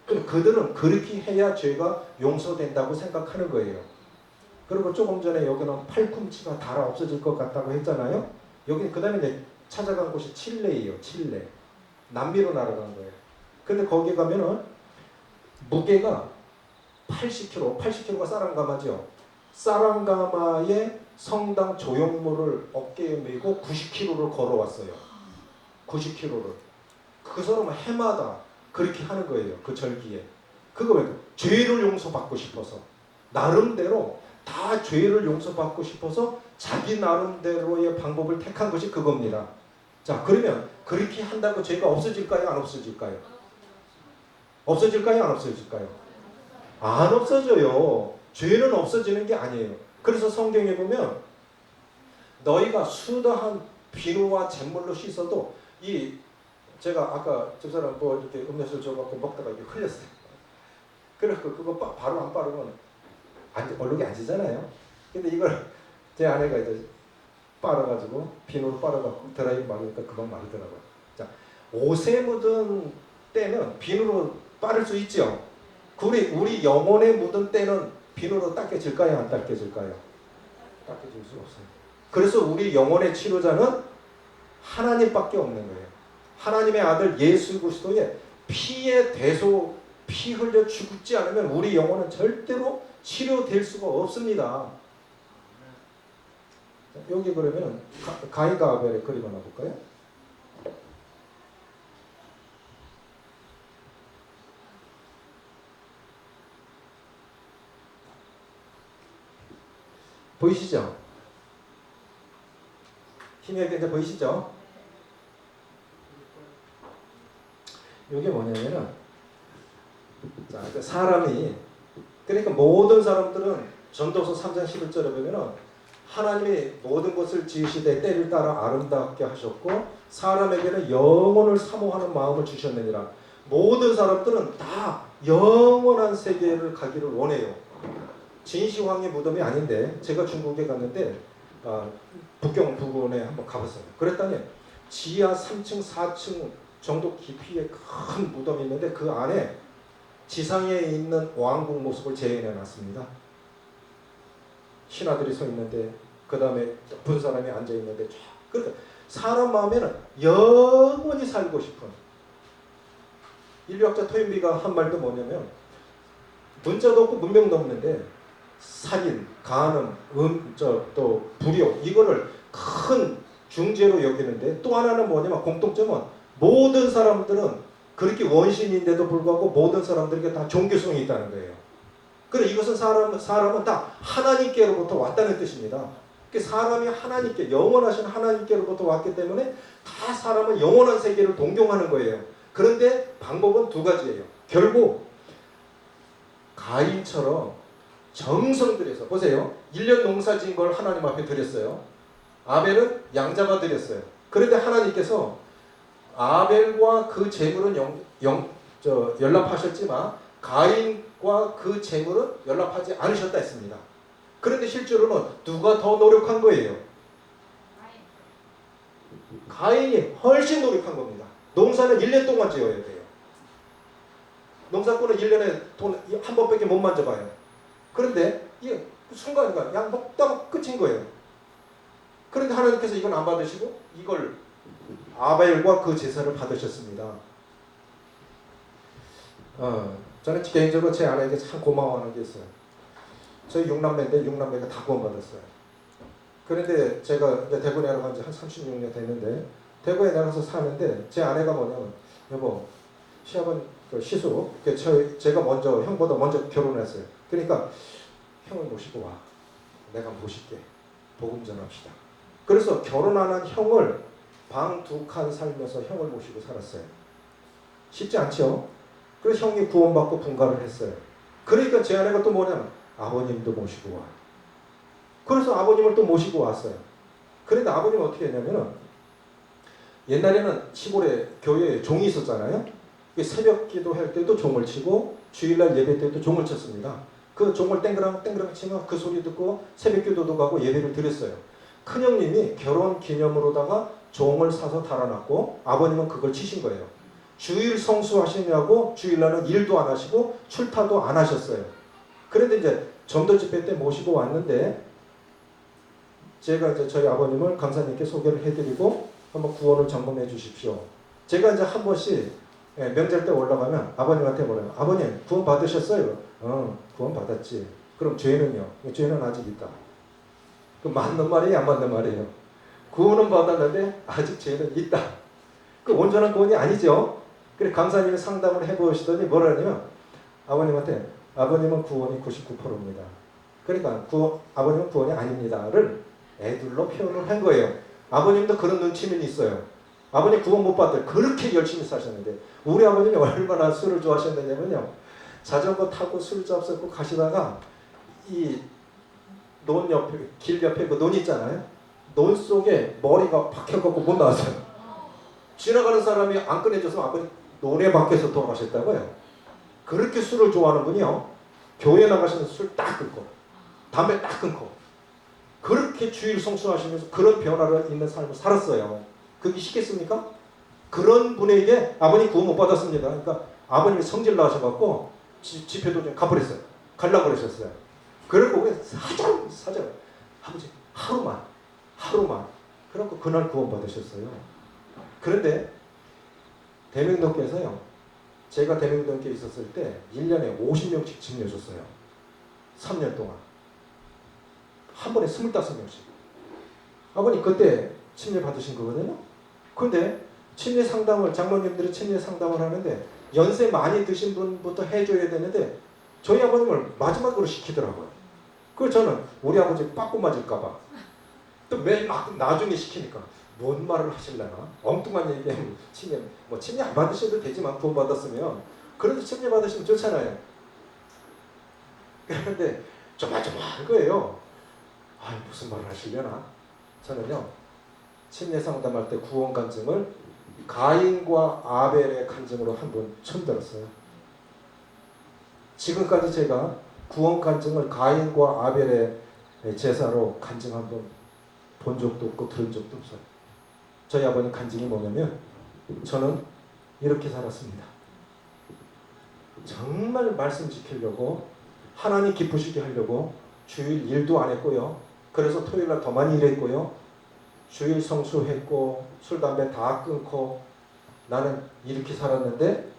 [SPEAKER 4] 그럼 그들은 그렇게 해야 죄가 용서된다고 생각하는 거예요. 그리고 조금 전에 여기는 팔꿈치가 닳아 없어질 것 같다고 했잖아요. 여기 그 다음에 이제 찾아간 곳이 칠레예요. 칠레. 남미로 날아간 거예요. 근데 거기 가면은 무게가 80kg가 사랑가마죠. 사랑가마의 성당 조형물을 어깨에 메고 90km를 걸어왔어요. 90km를. 그 사람은 해마다 그렇게 하는 거예요. 그 절기에. 그거 왜? 죄를 용서받고 싶어서. 나름대로 다 죄를 용서받고 싶어서 자기 나름대로의 방법을 택한 것이 그겁니다. 자, 그러면 그렇게 한다고 죄가 없어질까요? 안 없어질까요? 없어질까요? 안 없어질까요? 안 없어져요. 죄는 없어지는 게 아니에요. 그래서 성경에 보면 너희가 수다한 비누와 잿물로 씻어도 이 제가 아까 집사람 뭐 이렇게 음료수 줘갖고 먹다가 이렇게 흘렸어요. 그래서 그거 바로 안 바르면 얼룩이 안 지잖아요. 근데 이걸 제 아내가 이제 빨아가지고 비누로 빨아갖고 드라이 마르니까 금방 마르더라고요. 자, 옷에 묻은 때는 비누로 빠를 수 있죠. 우리 영혼에 묻은 때는 비누로 닦여질까요? 안 닦여질까요? 닦여질 수 없어요. 그래서 우리 영혼의 치료자는 하나님밖에 없는 거예요. 하나님의 아들 예수 그리스도의 피의 대소, 피 흘려 죽지 않으면 우리 영혼은 절대로 치료될 수가 없습니다. 여기 그러면 가인과 아벨의 그림 하나 볼까요? 보이시죠? 힘의 이제 보이시죠? 이게 뭐냐면은 자, 사람이 그러니까 모든 사람들은 전도서 3장 11절에 보면은 하나님이 모든 것을 지으시되 때를 따라 아름답게 하셨고 사람에게는 영혼을 사모하는 마음을 주셨느니라. 모든 사람들은 다 영원한 세계를 가기를 원해요. 진시황의 무덤이 아닌데 제가 중국에 갔는데 북경 부근에 한번 가봤어요. 그랬더니 지하 3층 4층 정도 깊이의 큰 무덤이 있는데 그 안에 지상에 있는 왕국 모습을 재현해 놨습니다. 신하들이 서 있는데 그 다음에 분 사람이 앉아 있는데 그러니까 사람 마음에는 영원히 살고 싶은 인류학자 토인비가 한 말도 뭐냐면 문자도 없고 문명도 없는데 살인, 간음, 또 불효 이거를 큰 중죄로 여기는데 또 하나는 뭐냐면 공통점은 모든 사람들은 그렇게 원신인데도 불구하고 모든 사람들에게 다 종교성이 있다는 거예요. 그래 이것은 사람은 다 하나님께로부터 왔다는 뜻입니다. 사람이 하나님께 영원하신 하나님께로부터 왔기 때문에 다 사람은 영원한 세계를 동경하는 거예요. 그런데 방법은 두 가지예요. 결국 가인처럼 정성 들여서 보세요. 1년 농사 지은 걸 하나님 앞에 드렸어요. 아벨은 양 잡아 드렸어요. 그런데 하나님께서 아벨과 그 재물은 연락하셨지만 가인과 그 재물은 연락하지 않으셨다 했습니다. 그런데 실제로는 누가 더 노력한 거예요? 가인이 훨씬 노력한 겁니다. 농사는 1년 동안 지어야 돼요. 농사꾼은 1년에 돈 한 번밖에 못 만져봐요. 그런데 이게 순간 양 먹다 끝인 거예요. 그런데 하나님께서 이건 안 받으시고 이걸 아벨과 그 제사를 받으셨습니다. 저는 개인적으로 제 아내에게 참 고마워하는 게 있어요. 저희 6남매인데 6남매가 다 구원받았어요. 그런데 제가 이제 대구에 내려간 지 한 36년 됐는데 대구에 내려가서 사는데 제 아내가 뭐냐면 여보 시합은 그 시수 제가 먼저 형보다 먼저 결혼했어요. 그러니까 형을 모시고 와. 내가 모실게. 복음 전합시다. 그래서 결혼 안 한 형을 방 2칸 살면서 형을 모시고 살았어요. 쉽지 않죠? 그래서 형이 구원받고 분가를 했어요. 그러니까 제 아내가 또 뭐냐면 아버님도 모시고 와. 그래서 아버님을 또 모시고 왔어요. 그런데 아버님은 어떻게 했냐면은 옛날에는 시골에 교회에 종이 있었잖아요. 새벽 기도할 때도 종을 치고 주일날 예배 때도 종을 쳤습니다. 그 종을 땡그랑 치면 그 소리 듣고 새벽 기도도 가고 예배를 드렸어요. 큰형님이 결혼 기념으로다가 종을 사서 달아놨고 아버님은 그걸 치신 거예요. 주일 성수하시냐고 주일날은 일도 안 하시고 출타도 안 하셨어요. 그런데 이제 전도 집회 때 모시고 왔는데 제가 이제 저희 아버님을 강사님께 소개를 해드리고 한번 구원을 점검해 주십시오. 제가 이제 한 번씩 명절 때 올라가면 아버님한테 뭐래요? 아버님 구원 받으셨어요? 구원 받았지. 그럼 죄는요? 죄는 아직 있다. 그 맞는 말이에요? 안 맞는 말이에요? 구원은 받았는데 아직 죄는 있다. 그 온전한 구원이 아니죠. 그래 강사님이 상담을 해보시더니 뭐라냐면 아버님한테 아버님은 구원이 99%입니다. 그러니까 아버님은 구원이 아닙니다를 애둘러 표현을 한 거예요. 아버님도 그런 눈치는 있어요. 아버님 구원 못 받을 그렇게 열심히 사셨는데 우리 아버님이 얼마나 술을 좋아하셨느냐면요. 자전거 타고 술 잡수고 가시다가 이 논 옆에 길 옆에 그 논 있잖아요. 논 속에 머리가 박혀갖고 못 나왔어요. 지나가는 사람이 안 꺼내줘서 아버님 논에 밖에서 돌아가셨다고요. 그렇게 술을 좋아하는 분이요. 교회 나가시면 술 딱 끊고 담배 딱 끊고 그렇게 주일 성수하시면서 그런 변화를 있는 삶을 살았어요. 그게 쉽겠습니까? 그런 분에게 아버님 구원 못 받았습니다. 그러니까 아버님이 성질 나셔갖고 집회도 좀 가버렸어요. 갈라 그러셨어요. 그리고 사장 아버지 하루만 그래갖고 그날 구원 받으셨어요. 그런데 대명동교에서요. 제가 대명동교에 있었을 때 1년에 50명씩 집례줬어요. 3년 동안. 한 번에 25명씩. 아버님 그때 침례 받으신 거거든요. 그런데 침례 상담을 장로님들이 침례 상담을 하는데 연세 많이 드신 분부터 해줘야 되는데 저희 아버님을 마지막으로 시키더라고요. 그래서 저는 우리 아버지 빠꾸 맞을까봐 또 매일 막 나중에 시키니까 뭔 말을 하실려나 엉뚱한 얘기하면 침례 안 받으셔도 되지만 구원 받았으면 그래도 침례 받으시면 좋잖아요. 그런데 조마조마한 거예요. 무슨 말을 하시려나. 저는요 침례 상담할 때 구원 간증을 가인과 아벨의 간증으로 한 번 처음 들었어요. 지금까지 제가 구원 간증을 가인과 아벨의 제사로 간증 한 번 본 적도 없고 들은 적도 없어요. 저희 아버님 간증이 뭐냐면 저는 이렇게 살았습니다. 정말 말씀 지키려고 하나님 기쁘시게 하려고 주일 일도 안 했고요. 그래서 토요일날 더 많이 일했고요. 주일 성수했고 술 담배 다 끊고 나는 이렇게 살았는데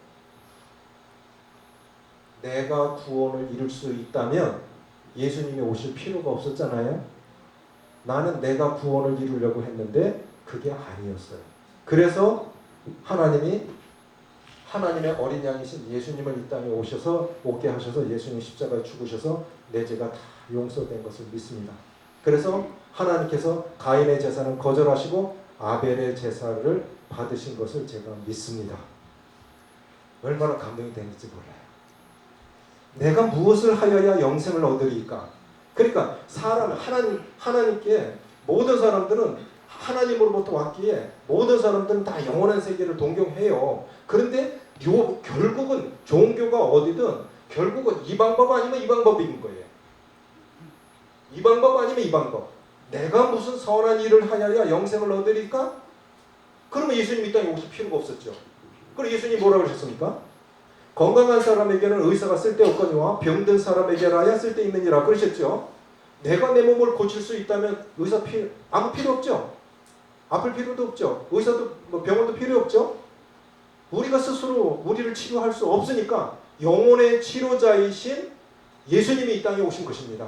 [SPEAKER 4] 내가 구원을 이룰 수 있다면 예수님이 오실 필요가 없었잖아요. 나는 내가 구원을 이루려고 했는데 그게 아니었어요. 그래서 하나님의 어린 양이신 예수님을 이 땅에 오게 하셔서 예수님 십자가에 죽으셔서 내 죄가 다 용서된 것을 믿습니다. 그래서 하나님께서 가인의 제사는 거절하시고 아벨의 제사를 받으신 것을 제가 믿습니다. 얼마나 감동이 되는지 몰라요. 내가 무엇을 하여야 영생을 얻으리까? 그러니까 하나님께 모든 사람들은 하나님으로부터 왔기에 모든 사람들은 다 영원한 세계를 동경해요. 그런데 결국은 종교가 어디든 결국은 이 방법 아니면 이 방법인 거예요. 이 방법 아니면 이 방법. 내가 무슨 선한 일을 하여야 영생을 얻으리까? 그러면 예수님 이 땅에 오실 필요가 없었죠. 그럼 예수님이 뭐라고 하셨습니까? 건강한 사람에게는 의사가 쓸데없거니와 병든 사람에게라야 쓸데있느니라 그러셨죠. 내가 내 몸을 고칠 수 있다면 의사 아무 필요 없죠. 아플 필요도 없죠. 의사도 병원도 필요 없죠. 우리가 스스로 우리를 치료할 수 없으니까 영혼의 치료자이신 예수님이 이 땅에 오신 것입니다.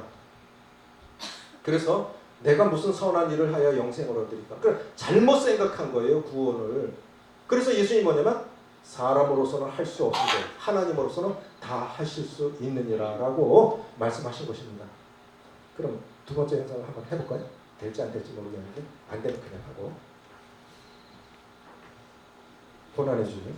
[SPEAKER 4] 그래서 내가 무슨 선한 일을 하여 영생을 얻으리까? 그러니까 잘못 생각한 거예요, 구원을. 그래서 예수님이 뭐냐면 사람으로서는 할 수 없는데 하나님으로서는 다 하실 수 있느니라 라고 말씀하신 것입니다. 그럼 두 번째 현상을 한번 해볼까요? 될지 안 될지 모르겠는데 안 되면 그냥 하고 고난의 주님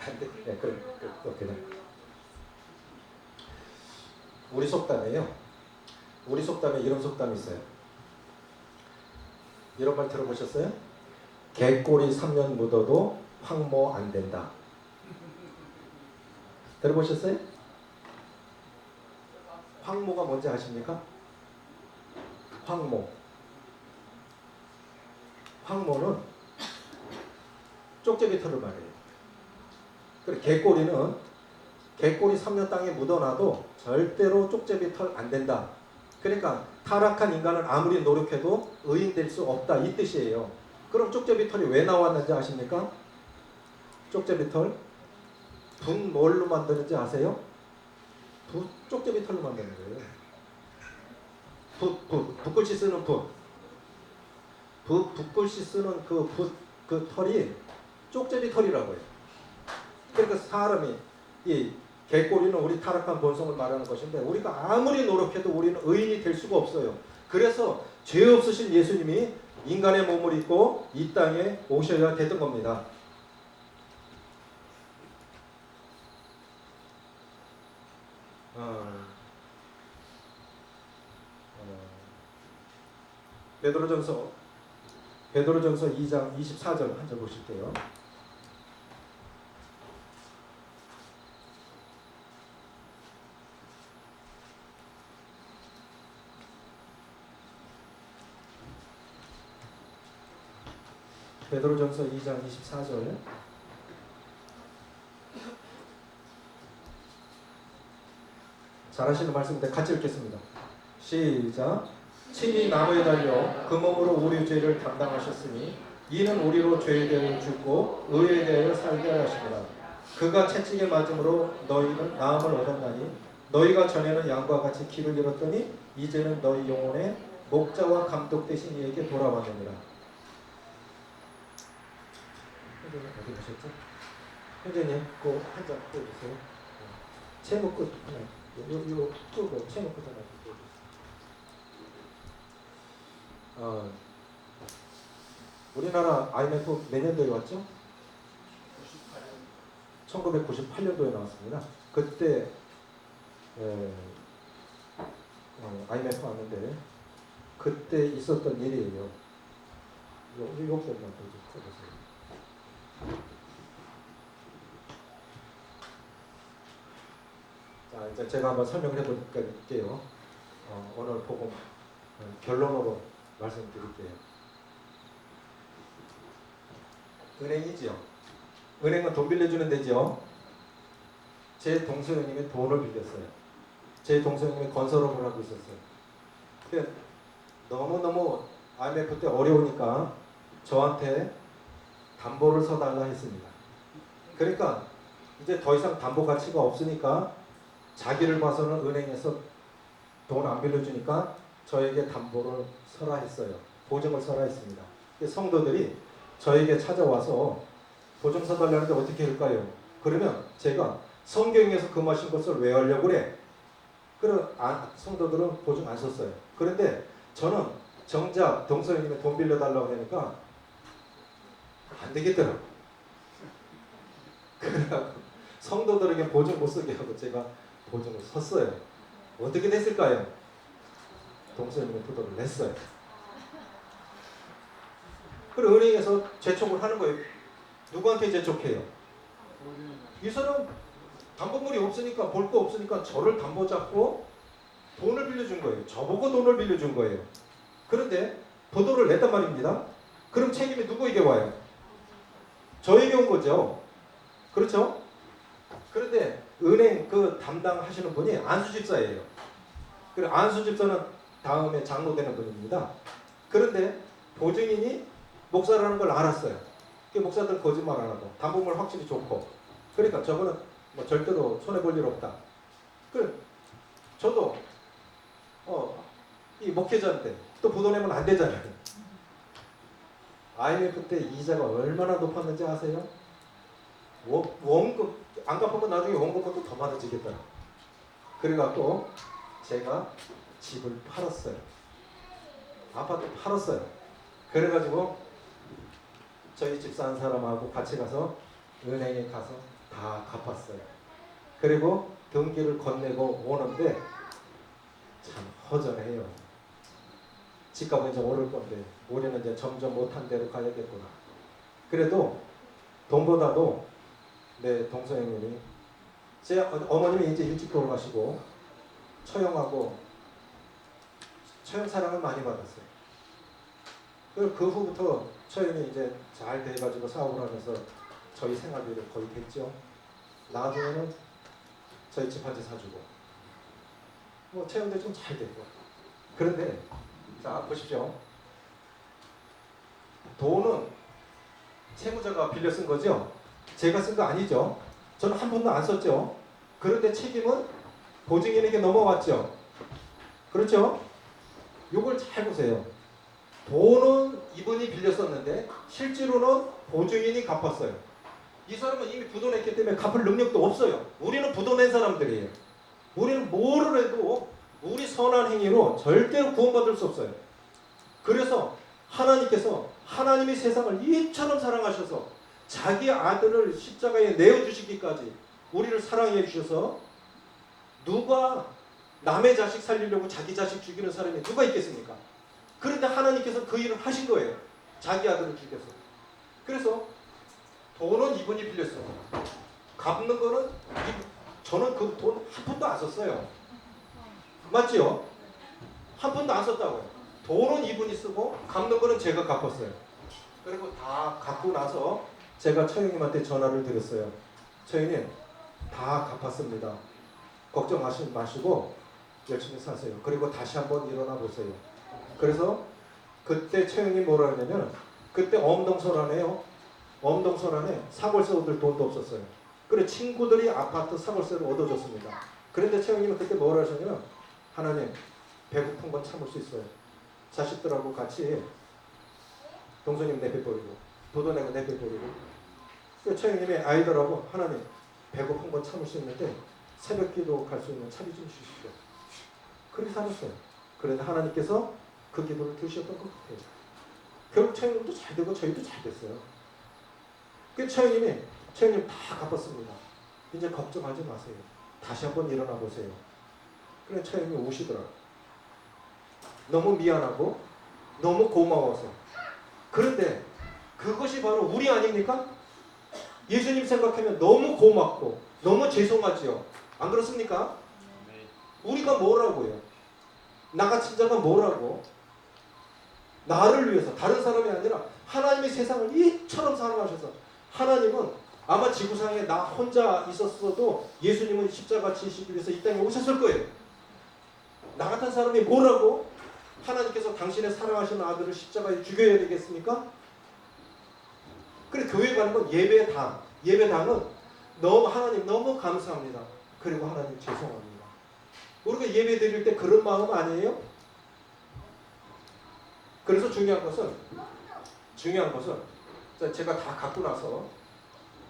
[SPEAKER 4] 네, 그냥 우리 속담에요. 우리 속담에 이런 속담이 있어요. 이런 말 들어보셨어요? 개꼬리 3년 묻어도 황모 안 된다. 들어보셨어요? 황모가 뭔지 아십니까? 황모. 황모는 쪽제비 털을 말해요. 그리고 개꼬리 3년 땅에 묻어놔도 절대로 쪽제비 털 안 된다. 그러니까 타락한 인간은 아무리 노력해도 의인 될 수 없다 이 뜻이에요. 그럼 쪽제비 털이 왜 나왔는지 아십니까? 쪽제비 털 분 뭘로 만드는지 아세요? 쪽제비 털로 만드는 거예요. 붓글씨 쓰는 붓글씨 쓰는 그 털이 쪽제비 털이라고 해요. 그러니까 사람이 이 개꼬리는 우리 타락한 본성을 말하는 것인데 우리가 아무리 노력해도 우리는 의인이 될 수가 없어요. 그래서 죄 없으신 예수님이 인간의 몸을 입고 이 땅에 오셔야 되던 겁니다. 베드로전서 2장 24절 한 절 보실게요. 베드로전서 2장 24절. 잘하시는 말씀인데 같이 읽겠습니다. 시작. 친히 나무에 달려 그 몸으로 우리 죄를 담당하셨으니 이는 우리로 죄에 대하여 죽고 의에 대하여 살게 하시니라. 그가 채찍에 맞음으로 너희는 나음을 얻었나니 너희가 전에는 양과 같이 길을 잃었더니 이제는 너희 영혼의 목자와 감독 되신 이에게 돌아왔느니라. 현재님 어디 가셨죠? 현재님 그 한 장 떼주세요. 제목 끝 하나 요 끄고 제목 끝 하나 떼주세요. 우리나라 IMF 몇 년도에 왔죠? 1998년도에 나왔습니다. 그때 IMF 왔는데 그때 있었던 일이에요. 이거 좀 써보세요. 자, 이제 제가 한번 설명을 해볼게요. 오늘 보고 결론으로 말씀드릴게요. 은행이지요. 은행은 돈 빌려주는 데지요. 제 동서형님이 돈을 빌렸어요. 제 동서형님이 건설업을 하고 있었어요. 근데 너무너무 IMF 때 어려우니까 저한테 담보를 서달라 했습니다. 그러니까 이제 더 이상 담보 가치가 없으니까 자기를 봐서는 은행에서 돈 안 빌려주니까 저에게 담보를 서라 했어요. 보증을 서라 했습니다. 성도들이 저에게 찾아와서 보증 서달라는데 어떻게 할까요? 그러면 제가 성경에서 금하신 것을 왜 하려고 그래? 그럼 성도들은 보증 안 썼어요. 그런데 저는 정작 동서님이 돈 빌려달라고 하니까 안 되겠더라고. 그래갖고 성도들에게 보증 못 쓰게 하고 제가 보증을 섰어요. 어떻게 됐을까요? 동서님이 부도를 냈어요. 그리고 은행에서 재촉을 하는 거예요. 누구한테 재촉해요? 이 사람 담보물이 없으니까 볼 거 없으니까 저를 담보 잡고 돈을 빌려준 거예요. 저보고 돈을 빌려준 거예요. 그런데 부도를 냈단 말입니다. 그럼 책임이 누구에게 와요? 저에게 온 거죠. 그렇죠? 그런데 은행 그 담당하시는 분이 안수집사예요. 그리고 안수집사는 다음에 장로 되는 분입니다. 그런데 보증인이 목사라는 걸 알았어요. 그 목사들 거짓말 안 하고 담보물 확실히 좋고 그러니까 저거는 뭐 절대로 손해볼 일 없다. 그 저도 이 목회자인데 또 부도 내면 안 되잖아요. IMF 때 이자가 얼마나 높았는지 아세요? 원금 안 갚으면 나중에 원금도 더 많아지겠더라. 그래갖고 제가 집을 팔았어요. 아파트 팔았어요. 그래가지고 저희 집 사는 사람하고 같이 가서 은행에 가서 다 갚았어요. 그리고 등기를 건네고 오는데 참 허전해요. 집값은 이제 오를 건데 우리는 이제 점점 못한 대로 가야겠구나. 그래도 돈보다도 내 동서형님이 제 어머님이 이제 일찍 돌아가시고 처형하고 처형 사랑을 많이 받았어요. 그 후부터 처형이 이제 잘 돼가지고 사업을 하면서 저희 생활비를 거의 됐죠. 나중에는 저희 집 한 채 사주고 뭐 처형도 좀 잘 됐고. 그런데 자 보십시오. 돈은 채무자가 빌려 쓴 거죠. 제가 쓴 거 아니죠. 저는 한 번도 안 썼죠. 그런데 책임은 보증인에게 넘어왔죠. 그렇죠? 요걸 잘 보세요. 돈은 이분이 빌려 썼는데 실제로는 보증인이 갚았어요. 이 사람은 이미 부도 냈기 때문에 갚을 능력도 없어요. 우리는 부도 낸 사람들이에요. 우리는 뭐를 해도 우리 선한 행위로 절대로 구원받을 수 없어요. 그래서 하나님께서 하나님이 세상을 이처럼 사랑하셔서 자기 아들을 십자가에 내어주시기까지 우리를 사랑해 주셔서 누가 남의 자식 살리려고 자기 자식 죽이는 사람이 누가 있겠습니까? 그런데 하나님께서 그 일을 하신 거예요. 자기 아들을 죽여서. 그래서 돈은 이분이 빌렸어요. 갚는 거는 저는 그 돈 한 푼도 안 썼어요. 맞지요? 한 푼도 안 썼다고요. 돈은 이분이 쓰고 갚는 거는 제가 갚았어요. 그리고 다 갚고 나서 제가 처형님한테 전화를 드렸어요. 처형님 다 갚았습니다. 걱정하지 마시고 열심히 사세요. 그리고 다시 한번 일어나 보세요. 그래서 그때 처형님 뭐라 하냐면 그때 엄동설안에요. 엄동설안에 사골세 얻을 돈도 없었어요. 그래 친구들이 아파트 사골세를 얻어줬습니다. 그런데 처형님은 그때 뭐라 하셨냐면 하나님 배고픈 건 참을 수 있어요. 자식들하고 같이 동서님 내빼버리고 도도 내고 내빼버리고 처형님의 아이들하고 하나님 배고픈 건 참을 수 있는데 새벽기도 갈 수 있는 차비 좀 주십시오. 그렇게 살았어요. 그런데 하나님께서 그 기도를 들으셨던 것 같아요. 결국 처형님도 잘 되고 저희도 잘 됐어요. 그 처형님 다 갚았습니다. 이제 걱정하지 마세요. 다시 한번 일어나 보세요. 그래 처형님이 우시더라고요. 너무 미안하고 너무 고마워서. 그런데 그것이 바로 우리 아닙니까? 예수님 생각하면 너무 고맙고 너무 죄송하지요. 안 그렇습니까? 우리가 뭐라고요? 나 같은 자가 뭐라고? 나를 위해서 다른 사람이 아니라 하나님이 세상을 이처럼 사랑하셔서 하나님은 아마 지구상에 나 혼자 있었어도 예수님은 십자가 지시기 위해서 이 땅에 오셨을 거예요. 나 같은 사람이 뭐라고? 하나님께서 당신의 사랑하시는 아들을 십자가에 죽여야 되겠습니까? 그래 교회 가는 건 예배당. 예배당은 너무 하나님 너무 감사합니다. 그리고 하나님 죄송합니다. 우리가 예배 드릴 때 그런 마음 아니에요? 그래서 중요한 것은 제가 다 갖고 나서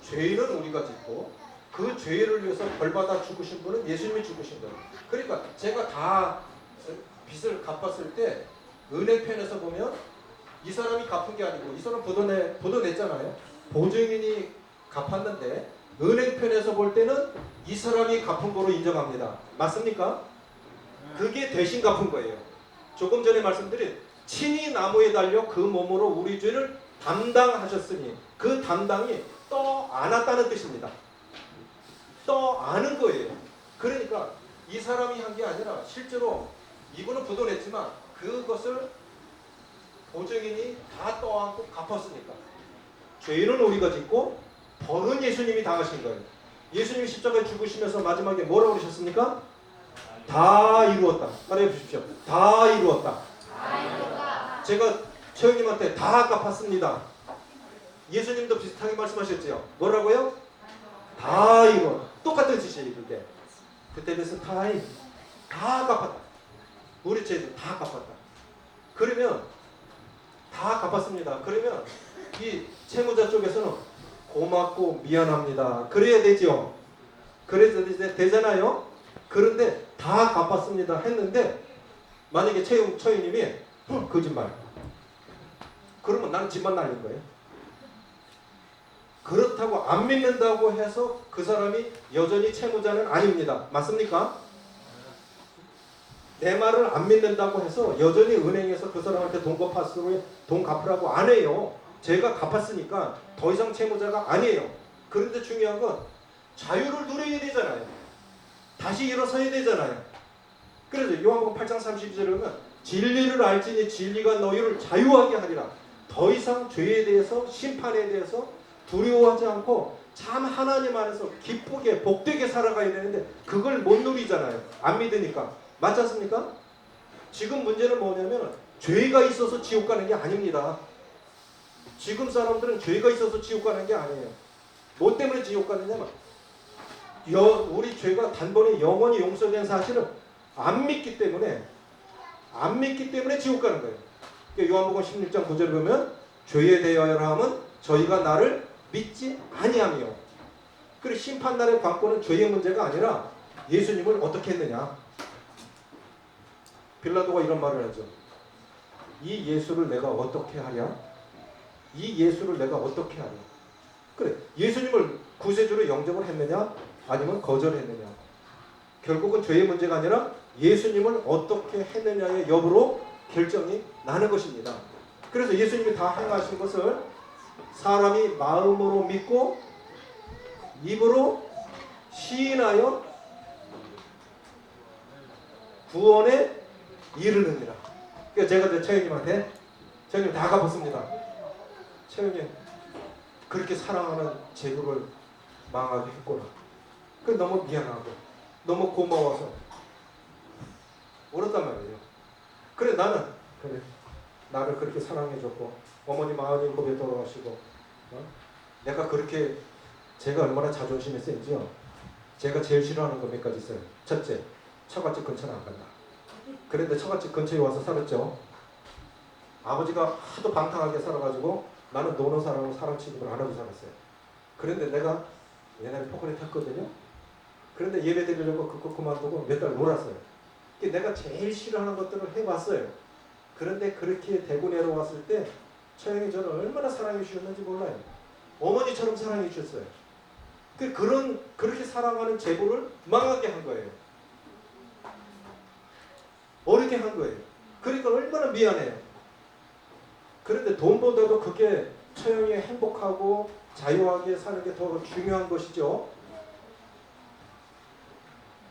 [SPEAKER 4] 죄는 우리가 짓고 그 죄를 위해서 벌받아 죽으신 분은 예수님이 죽으신 거예요. 그러니까 제가 다 빚을 갚았을 때 은행편에서 보면 이 사람이 갚은 게 아니고 이 사람 부도 냈잖아요. 보증인이 갚았는데 은행편에서 볼 때는 이 사람이 갚은 거로 인정합니다. 맞습니까? 그게 대신 갚은 거예요. 조금 전에 말씀드린 친히 나무에 달려 그 몸으로 우리 죄를 담당하셨으니 그 담당이 떠 안았다는 뜻입니다. 떠 안은 거예요. 그러니까 이 사람이 한 게 아니라 실제로 이분은 부도 냈지만 그것을 보증인이 다 떠안고 갚았으니까 죄는 우리가 짓고 벌은 예수님이 당하신 거예요. 예수님이 십자가에 죽으시면서 마지막에 뭐라고 그러셨습니까? 다 이루었다. 말해 주십시오. 다 이루었다. 제가 처형님한테 다 갚았습니다. 예수님도 비슷하게 말씀하셨지요. 뭐라고요? 다 이루었다. 똑같은 짓이에요. 그때 무슨 타임 다 갚았다. 우리 죄도 다 갚았다. 그러면 다 갚았습니다. 그러면 이 채무자 쪽에서는 고맙고 미안합니다. 그래야 되죠. 그래서 되잖아요. 그런데 다 갚았습니다 했는데 만약에 처형님이 거짓말. 그러면 나는 집만 날린 거예요. 그렇다고 안 믿는다고 해서 그 사람이 여전히 채무자는 아닙니다. 맞습니까? 내 말을 안 믿는다고 해서 여전히 은행에서 그 사람한테 돈 갚으라고 안 해요. 제가 갚았으니까 더 이상 채무자가 아니에요. 그런데 중요한 건 자유를 누려야 되잖아요. 다시 일어서야 되잖아요. 그래서 요한복음 8장 32절에 보면 진리를 알지니 진리가 너희를 자유하게 하리라. 더 이상 죄에 대해서 심판에 대해서 두려워하지 않고 참 하나님 안에서 기쁘게 복되게 살아가야 되는데 그걸 못 누리잖아요. 안 믿으니까. 맞지 않습니까? 지금 문제는 뭐냐면 죄가 있어서 지옥 가는 게 아닙니다. 지금 사람들은 죄가 있어서 지옥 가는 게 아니에요. 뭐 때문에 지옥 가느냐면 우리 죄가 단번에 영원히 용서된 사실은 안 믿기 때문에 지옥 가는 거예요. 요한복음 16장 9절 보면 죄에 대하여 함은 저희가 나를 믿지 아니하며. 그리고 심판날의 관건은 죄의 문제가 아니라 예수님을 어떻게 했느냐. 빌라도가 이런 말을 하죠. 이 예수를 내가 어떻게 하랴? 이 예수를 내가 어떻게 하랴? 그래, 예수님을 구세주로 영접을 했느냐? 아니면 거절했느냐? 결국은 죄의 문제가 아니라 예수님을 어떻게 했느냐의 여부로 결정이 나는 것입니다. 그래서 예수님이 다 행하신 것을 사람이 마음으로 믿고 입으로 시인하여 구원에 이르느니라. 그러니까 제가 최영님한테 최영님 다 가봤습니다. 최영님 그렇게 사랑하는 제국을 망하게 했구나. 그 너무 미안하고 너무 고마워서 울었단 말이에요. 그래 나를 그렇게 사랑해줬고 어머니 47에 돌아가시고 내가 그렇게 제가 얼마나 자존심이 센지요. 제가 제일 싫어하는 거 몇 가지 있어요. 첫째, 처갓집 근처는 안 간다. 그런데 처갓집 근처에 와서 살았죠. 아버지가 하도 방탕하게 살아가지고 나는 노는 사람은 사람 취급을 안 하고 살았어요. 그런데 내가 옛날에 포크레 탔거든요. 그런데 예배 드리려고 그거 그만두고 몇 달 놀았어요. 내가 제일 싫어하는 것들을 해봤어요. 그런데 그렇게 대구 내려왔을 때 처형이 저를 얼마나 사랑해 주셨는지 몰라요. 어머니처럼 사랑해 주셨어요. 그렇게 사랑하는 제부를 망하게 한 거예요. 어렵게 한 거예요. 그러니까 얼마나 미안해요. 그런데 돈보다도 그게 처형이 행복하고 자유하게 사는 게 더 중요한 것이죠.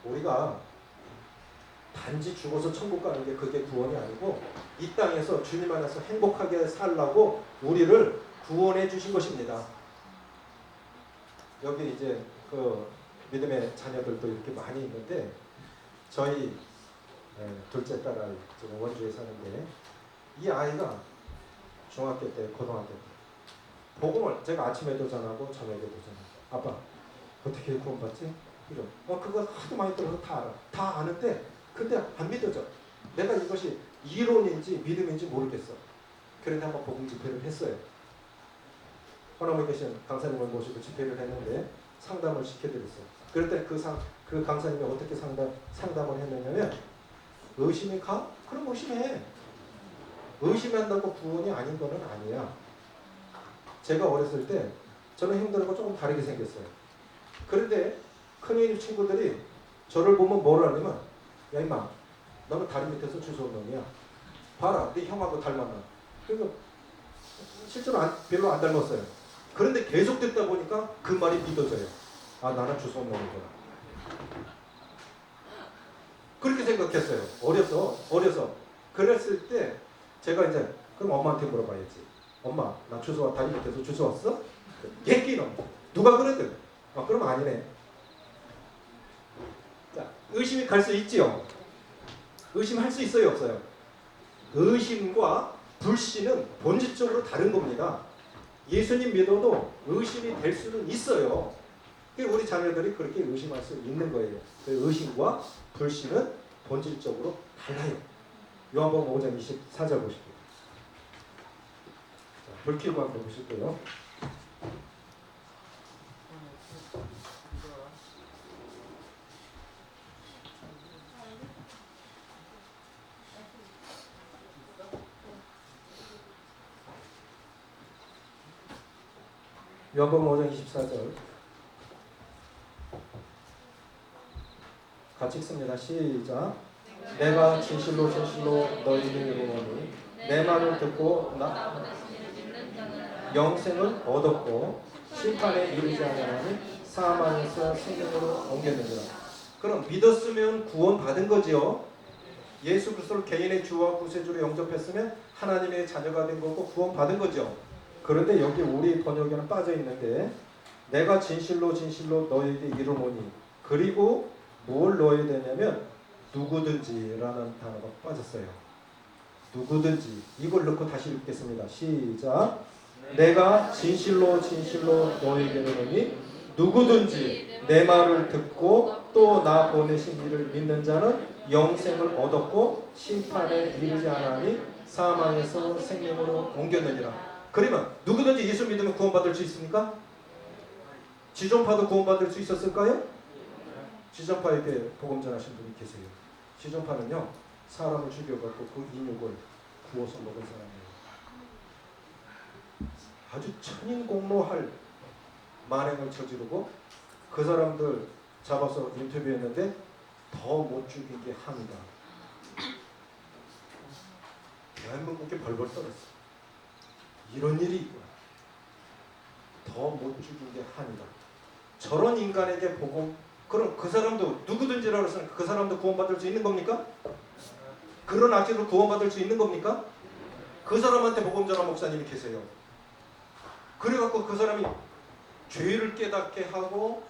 [SPEAKER 4] 우리가 단지 죽어서 천국 가는 게 그게 구원이 아니고 이 땅에서 주님 안에서 행복하게 살라고 우리를 구원해 주신 것입니다. 여기 이제 그 믿음의 자녀들도 이렇게 많이 있는데 저희 둘째 딸 아이 지금 원주에 사는데 이 아이가 중학교 때 고등학교 때 복음을 제가 아침에도 전하고 저녁에도 전하고 아빠 어떻게 구원받지? 이러. 그거 하도 많이 들어서 다 알아. 다 아는데 근데 안 믿어져. 내가 이것이 이론인지 믿음인지 모르겠어. 그런데 한번 복음 집회를 했어요. 호남에 계신 강사님을 모시고 집회를 했는데 상담을 시켜드렸어요. 그럴 때 그 강사님이 어떻게 상담을 했느냐면 의심이 가? 그럼 의심해. 의심한다고 구원이 아닌 거는 아니야. 제가 어렸을 때 저는 형들하고 조금 다르게 생겼어요. 그런데 큰형님 친구들이 저를 보면 뭐라 하냐면 야 임마 너는 다리 밑에서 주워온 놈이야. 봐라 네 형하고 닮았나. 그래서 실제로 별로 안 닮았어요. 그런데 계속 듣다 보니까 그 말이 믿어져요. 아 나는 주워온 놈이구나. 그렇게 생각했어요. 어려서. 그랬을 때 제가 이제 그럼 엄마한테 물어봐야지. 엄마 나 다리 밑에서 주워왔어? 얘기는 누가 그러든. 그럼 아니네. 자, 의심이 갈 수 있지요. 의심할 수 있어요, 없어요? 의심과 불신은 본질적으로 다른 겁니다. 예수님 믿어도 의심이 될 수는 있어요. 우리 자녀들이 그렇게 의심할 수 있는 거예요. 의심과 불신은 본질적으로 달라요. 요한복음 5장 24절 보실게요. 불 켜고 한번 보실게요. 요한복음 5장 24절 같이 읽습니다. 시작. 내가 진실로 진실로 너희에게 이르노니 내 말을 듣고 영생을 얻었고 심판에 이르지 아니하니 사망에서 생명으로 옮겼느니라. 그럼 믿었으면 구원 받은 거지요. 예수 그리스도를 개인의 주와 구세주로 영접했으면 하나님의 자녀가 된 거고 구원 받은 거죠. 그런데 여기 우리 번역에는 빠져 있는데 내가 진실로 진실로 너에게 이르노니 그리고 뭘 넣어야 되냐면 누구든지라는 단어가 빠졌어요. 누구든지 이걸 넣고 다시 읽겠습니다. 시작. 내가 진실로 진실로 너에게 이르노니 누구든지 내 말을 듣고 또 나 보내신 이를 믿는 자는 영생을 얻었고 심판에 이르지 않으니 사망에서 생명으로 옮겼느니라. 그러면 누구든지 예수 믿으면 구원받을 수 있습니까? 지존파도 구원받을 수 있었을까요? 지존파에게 복음 전하신 분이 계세요. 지존파는요 사람을 죽여갖고 그 인육을 구워서 먹은 사람이에요. 아주 천인공노할 만행을 저지르고 그 사람들 잡아서 인터뷰했는데 더 못 죽인 게 함이다. 대한민국에 벌벌 떨었어. 이런 일이 있구나. 더 못 죽인 게 함이다. 저런 인간에게 복음, 그럼 그 사람도 누구든지라고 해서 그 사람도 구원받을 수 있는 겁니까? 그런 악기로 구원받을 수 있는 겁니까? 그 사람한테 복음 전한 목사님이 계세요. 그래갖고 그 사람이 죄를 깨닫게 하고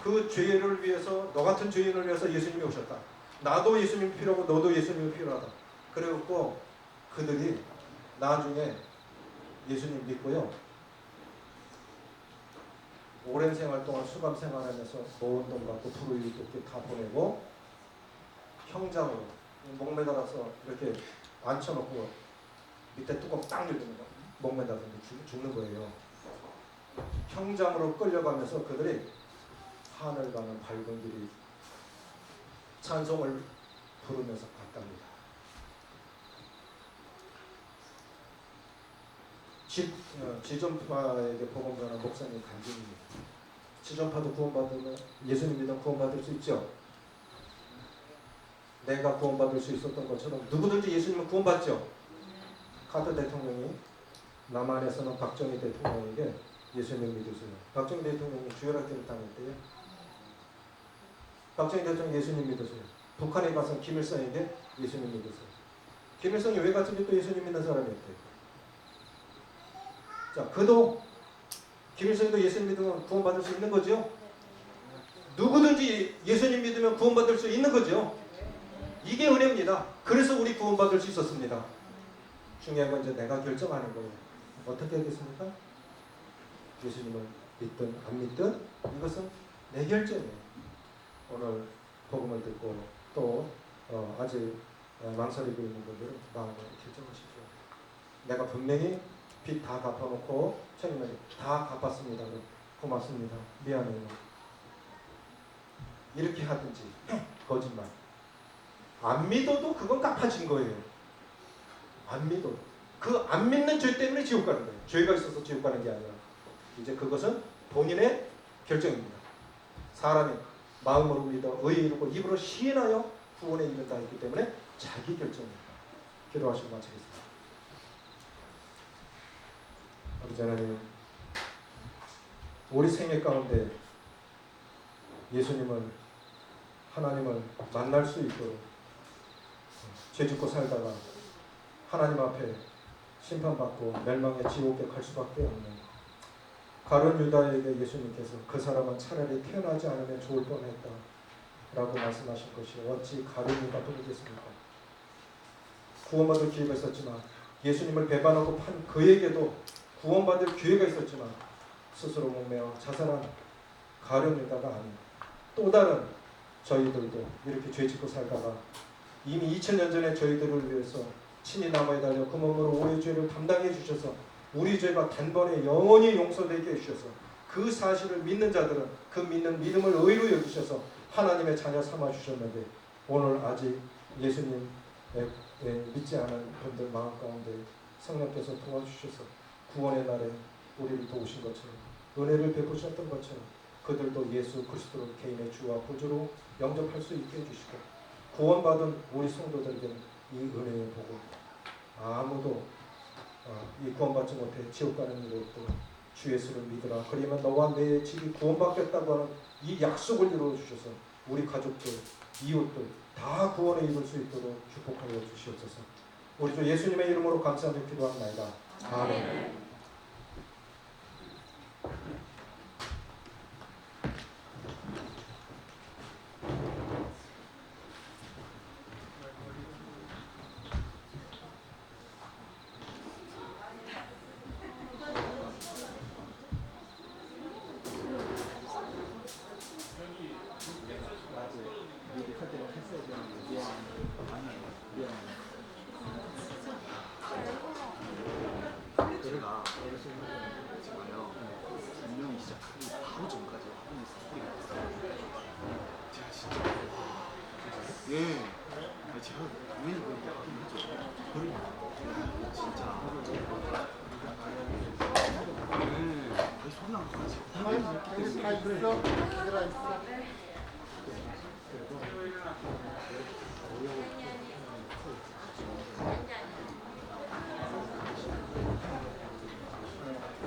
[SPEAKER 4] 그 죄를 위해서 너 같은 죄인을 위해서 예수님이 오셨다. 나도 예수님이 필요하고 너도 예수님이 필요하다. 그래갖고 그들이 나중에 예수님 믿고요. 오랜 생활 동안 수감 생활하면서 모은 돈 갖고 불우이웃돕게 다 보내고 형장으로 목매달아서 이렇게 앉혀놓고 밑에 뚜껑 딱 열리는 거 목매달아서 죽는 거예요. 형장으로 끌려가면서 그들이 하늘 가는 밝은 길이 찬송을 부르면서 갔답니다. 지존파에게 복음 전한 목사님 간증입니다. 지존파도 구원받으면 예수님 믿으면 구원받을 수 있죠. 내가 구원받을 수 있었던 것처럼 누구든지 예수님은 구원받죠. 카터 대통령이 남한에서는 박정희 대통령에게 예수님 믿으세요. 박정희 대통령이 주혈학교를 다닐 때요. 박정희 대통령 예수님 믿으세요. 북한에 가서 김일성에게 예수님 믿으세요. 김일성이 왜 같은데 또 예수님 믿는 사람이었대요. 자, 그도 김일성도 예수님 믿으면 구원받을 수 있는 거죠. 누구든지 예수님 믿으면 구원받을 수 있는 거죠. 이게 은혜입니다. 그래서 우리 구원받을 수 있었습니다. 중요한 건 이제 내가 결정하는 거예요. 어떻게 하겠습니까? 예수님을 믿든 안 믿든 이것은 내 결정이에요. 오늘 복음을 듣고 또 아직 망설이고 있는 분들은 마음으로 결정하십시오. 내가 분명히 빚 다 갚아놓고 청님에게 다 갚았습니다. 고맙습니다. 미안해요. 이렇게 하든지 거짓말. 안 믿어도 그건 갚아진 거예요. 안 믿어도. 그 안 믿는 죄 때문에 지옥 가는 거예요. 죄가 있어서 지옥 가는 게 아니라 이제 그것은 본인의 결정입니다. 사람이 마음으로 믿어 의에 이르고 입으로 시인하여 구원에 이른다 했기 때문에 자기 결정입니다. 기도하시고 마치겠습니다. 아버지 하나님, 우리 생애 가운데 예수님을 하나님을 만날 수 있도록 죄짓고 살다가 하나님 앞에 심판받고 멸망의 지옥에 갈 수밖에 없는 가룟 유다에게 예수님께서 그 사람은 차라리 태어나지 않으면 좋을 뻔했다 라고 말씀하신 것이 어찌 가룟 유다뿐이겠습니까? 구원받을 기회가 있었지만 예수님을 배반하고 판 그에게도 구원받을 기회가 있었지만 스스로 목매어 자살한 가룟 유다가 아닌 또 다른 저희들도 이렇게 죄짓고 살다가 이미 2000년 전에 저희들을 위해서 친히 나무에 달려 그 몸으로 우리의 죄를 담당해 주셔서 우리 죄가 단번에 영원히 용서되게 해주셔서 그 사실을 믿는 자들은 그 믿는 믿음을 의로 여기셔서 하나님의 자녀 삼아주셨는데 오늘 아직 예수님 믿지 않은 분들 마음 가운데 성령께서 도와주셔서 구원의 날에 우리를 도우신 것처럼 은혜를 베푸셨던 것처럼 그들도 예수 그리스도를 개인의 주와 구주로 영접할 수 있게 해주시고 구원받은 우리 성도들에게는 이 은혜의 복음 아무도 이 구원받지 못해 지옥 가는 이들도 주 예수를 믿으라 그러면 너와 내 집이 구원받겠다고 하는 이 약속을 이루어 주셔서 우리 가족들, 이웃들 다 구원에 이룰 수 있도록 축복하여 주시옵소서. 우리 주 예수님의 이름으로 감사하며 기도합나이다. 아멘.
[SPEAKER 5] 제가 어렸을 때는 제가요 분명히 시작하기 바로 전까지 학원에서 소리가 났어요. 제가 진짜 와 예 아니, 제가 당연히 그렇게 하긴 하죠. 그리고 진짜 네 거의 소리 나는 거 같이
[SPEAKER 6] 여기 다 있어? 얘들아 있어?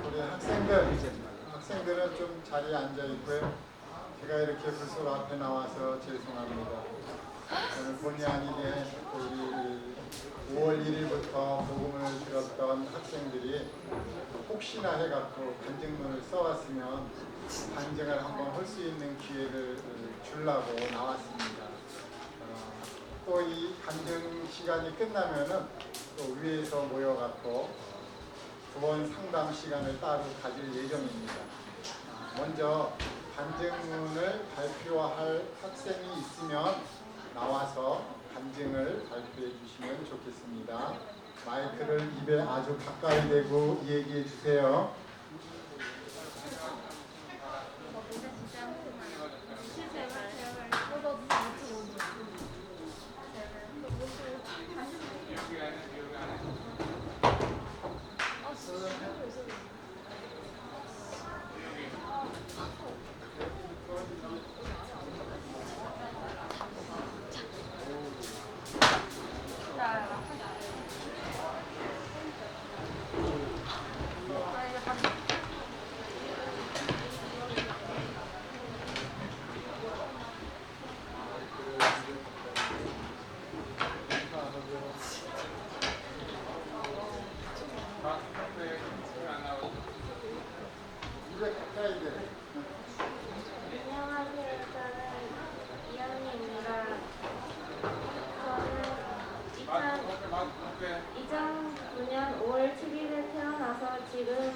[SPEAKER 6] 우리 학생들은 좀 자리에 앉아 있고요. 제가 이렇게 불소 앞에 나와서 죄송합니다. 저는 본의 아니게 우리 5월 1일부터 복음을 들었던 학생들이 혹시나 해갖고 간증문을 써왔으면 간증을 한번 할 수 있는 기회를 주려고 나왔습니다. 또 이 간증 시간이 끝나면은 또 위에서 모여갖고 구원 상담 시간을 따로 가질 예정입니다. 먼저 간증문을 발표할 학생이 있으면 나와서 간증을 발표해 주시면 좋겠습니다. 마이크를 입에 아주 가까이 대고 얘기해 주세요. 입에 가까이 대.
[SPEAKER 2] 안녕하세요. 저는 이현이입니다. 저는 2009년 5월 7일에 태어나서 지금은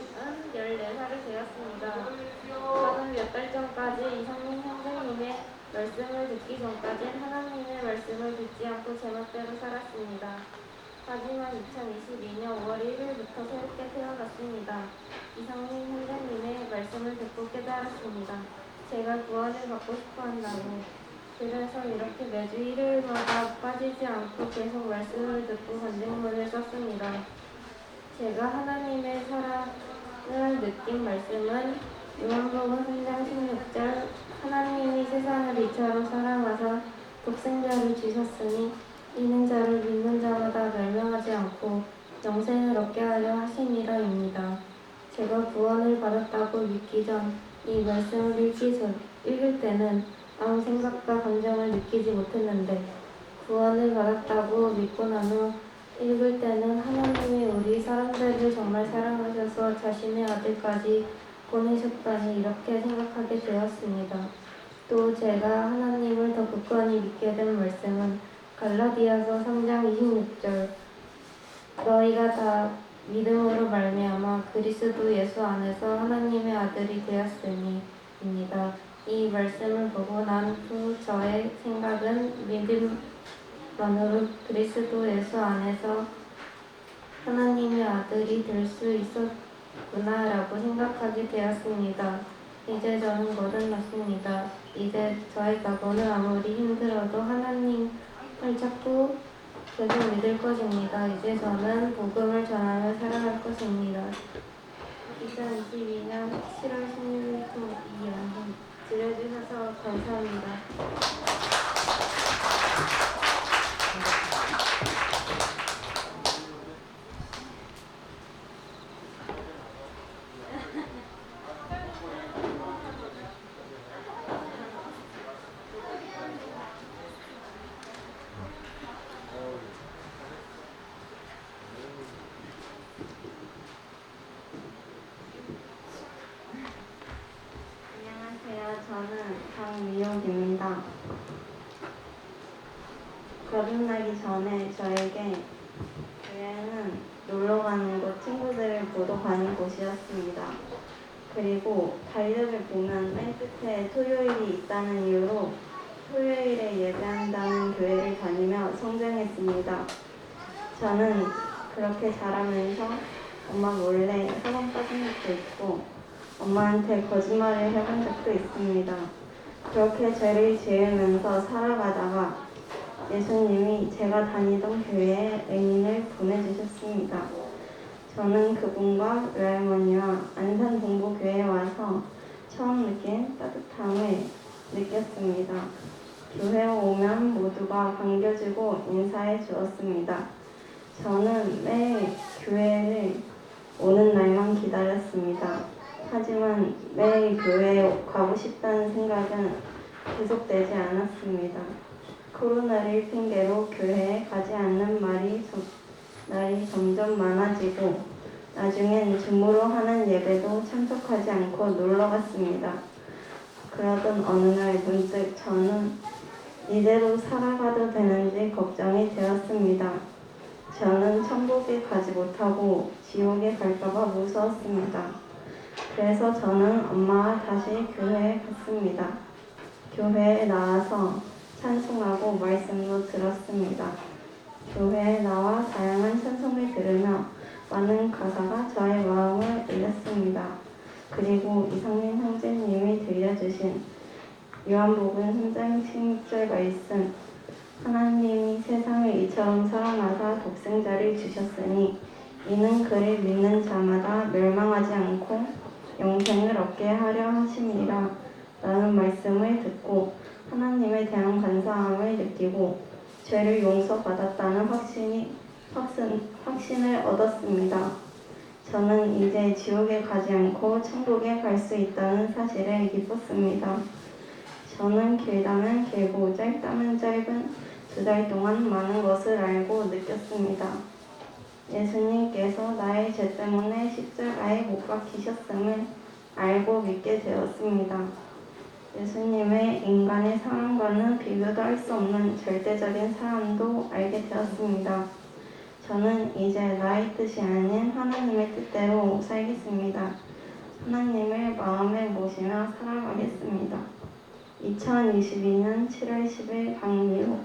[SPEAKER 2] 14살이 되었습니다. 저는 몇 달 전까지 이성민 형제님의 말씀을 듣기 전까지는 하나님의 말씀을 듣지 않고 제멋대로 살았습니다. 하지만 2022년 5월 1일부터 새롭게 태어났습니다. 이성민 형제님의 말씀을 듣고 깨달았습니다. 제가 구원을 받고 싶어 한다고. 그래서 이렇게 매주 일요일마다 빠지지 않고 계속 말씀을 듣고 간증문을 썼습니다. 제가 하나님의 사랑을 느낀 말씀은 요한복음 3장 16절 하나님이 세상을 이처럼 사랑하사 독생자를 주셨으니 이는 저를 믿는 자마다 멸망하지 않고 영생을 얻게 하려 하심이라입니다. 제가 구원을 받았다고 믿기 전 이 말씀을 읽을 때는 아무 생각과 감정을 느끼지 못했는데 구원을 받았다고 믿고 난 후 읽을 때는 하나님이 우리 사람들을 정말 사랑하셔서 자신의 아들까지 보내셨다니 이렇게 생각하게 되었습니다. 또 제가 하나님을 더 굳건히 믿게 된 말씀은 갈라디아서 3장 26절 너희가 다 믿음으로 말미암아 그리스도 예수 안에서 하나님의 아들이 되었으니 입니다. 이 말씀을 보고 난 후 저의 생각은 믿음만으로 그리스도 예수 안에서 하나님의 아들이 될 수 있었구나라고 생각하게 되었습니다. 이제 저는 거듭났습니다. 이제 저의 각오는 아무리 힘들어도 하나님을 찾고 계속 믿을 것입니다. 이제 저는 복음을 전하며 살아갈 것입니다. 2022년 7월 16일부터 이 연금 들려주셔서 감사합니다. 안녕하세요. 저는 강미옥입니다. 거듭나기 전에 저에게 교회는 놀러 가는 곳, 친구들을 보러 가는 곳이었습니다. 그리고 달력을 보면 맨 끝에 토요일이 있다는 이유로 토요일에 예배한다는 교회를 다니며 성장했습니다. 저는 그렇게 자라면서 엄마 몰래 학원 빠진 적도 있고 엄마한테 거짓말을 해본 적도 있습니다. 그렇게 죄를 지으면서 살아가다가 예수님이 제가 다니던 교회에 맹인을 보내주셨습니다. 저는 그분과 외할머니와 안산 동부교회에 와서 처음 느낀 따뜻함을 느꼈습니다. 교회에 오면 모두가 반겨주고 인사해 주었습니다. 저는 매일 교회를 오는 날만 기다렸습니다. 하지만 매일 교회에 가고 싶다는 생각은 계속되지 않았습니다. 코로나를 핑계로 교회에 가지 않는 날이 점점 많아지고 나중엔 줌으로 하는 예배도 참석하지 않고 놀러 갔습니다. 그러던 어느 날 문득 저는 이대로 살아가도 되는지 걱정이 되었습니다. 저는 천국에 가지 못하고 지옥에 갈까봐 무서웠습니다. 그래서 저는 엄마와 다시 교회에 갔습니다. 교회에 나와서 찬송하고 말씀도 들었습니다. 교회에 나와 다양한 찬송을 들으며 많은 가사가 저의 마음을 울렸습니다. 그리고 이상민 형제님이 들려주신 요한복음 3장 16절 말씀, 하나님이 세상을 이처럼 사랑하사 독생자를 주셨으니 이는 그를 믿는 자마다 멸망하지 않고 영생을 얻게 하려 하심이라 라는 말씀을 듣고 하나님에 대한 감사함을 느끼고 죄를 용서받았다는 확신을 얻었습니다. 저는 이제 지옥에 가지 않고 천국에 갈 수 있다는 사실에 기뻤습니다. 저는 길다면 길고 짧다면 짧은 2달 동안 많은 것을 알고 느꼈습니다. 예수님께서 나의 죄 때문에 십자가에 못 박히셨음을 알고 믿게 되었습니다. 예수님의 인간의 사랑과는 비교도 할 수 없는 절대적인 사랑도 알게 되었습니다. 저는 이제 나의 뜻이 아닌 하나님의 뜻대로 살겠습니다. 하나님을 마음에 모시며 살아가겠습니다. 2022년 7월 10일 강미호.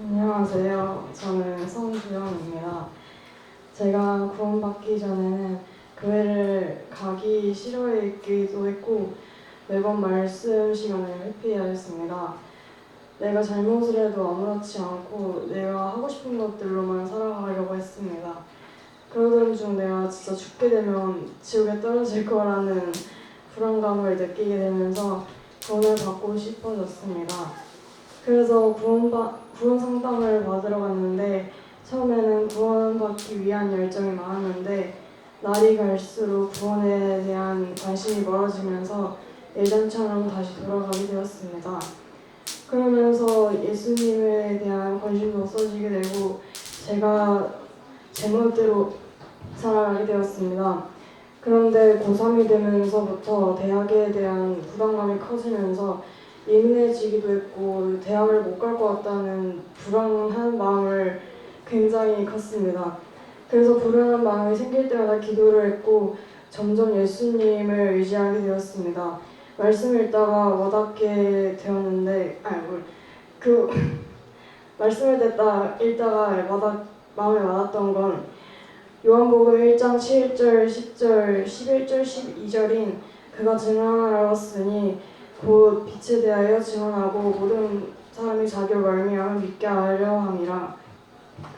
[SPEAKER 7] 안녕하세요. 저는 성주영입니다. 제가 구원받기 전에는 교회를 가기 싫어했기도 했고 매번 말씀 시간을 회피하였습니다. 내가 잘못을 해도 아무렇지 않고 내가 하고 싶은 것들로만 살아가려고 했습니다. 그러던 중 내가 진짜 죽게 되면 지옥에 떨어질 거라는 불안감을 느끼게 되면서 구원을 받고 싶어졌습니다. 그래서 구원 상담을 받으러 갔는데 처음에는 구원받기 위한 열정이 많았는데 날이 갈수록 구원에 대한 관심이 멀어지면서 예전처럼 다시 돌아가게 되었습니다. 그러면서 예수님에 대한 관심도 없어지게 되고 제가 제멋대로 살아가게 되었습니다. 그런데 고3이 되면서부터 대학에 대한 부담감이 커지면서 예민해지기도 했고 대학을 못 갈 것 같다는 불안한 마음을 굉장히 컸습니다. 그래서 불안한 마음이 생길 때마다 기도를 했고 점점 예수님을 의지하게 되었습니다. 말씀을 읽다가 와닿게 되었는데 말씀을 읽다가 마음에 와닿았던 건 요한복음 1장 7절, 10절, 11절, 12절인 그가 증언하였으니 곧 빛에 대하여 증언하고 모든 사람이 자기로 말미암아 믿게 하려 함이라.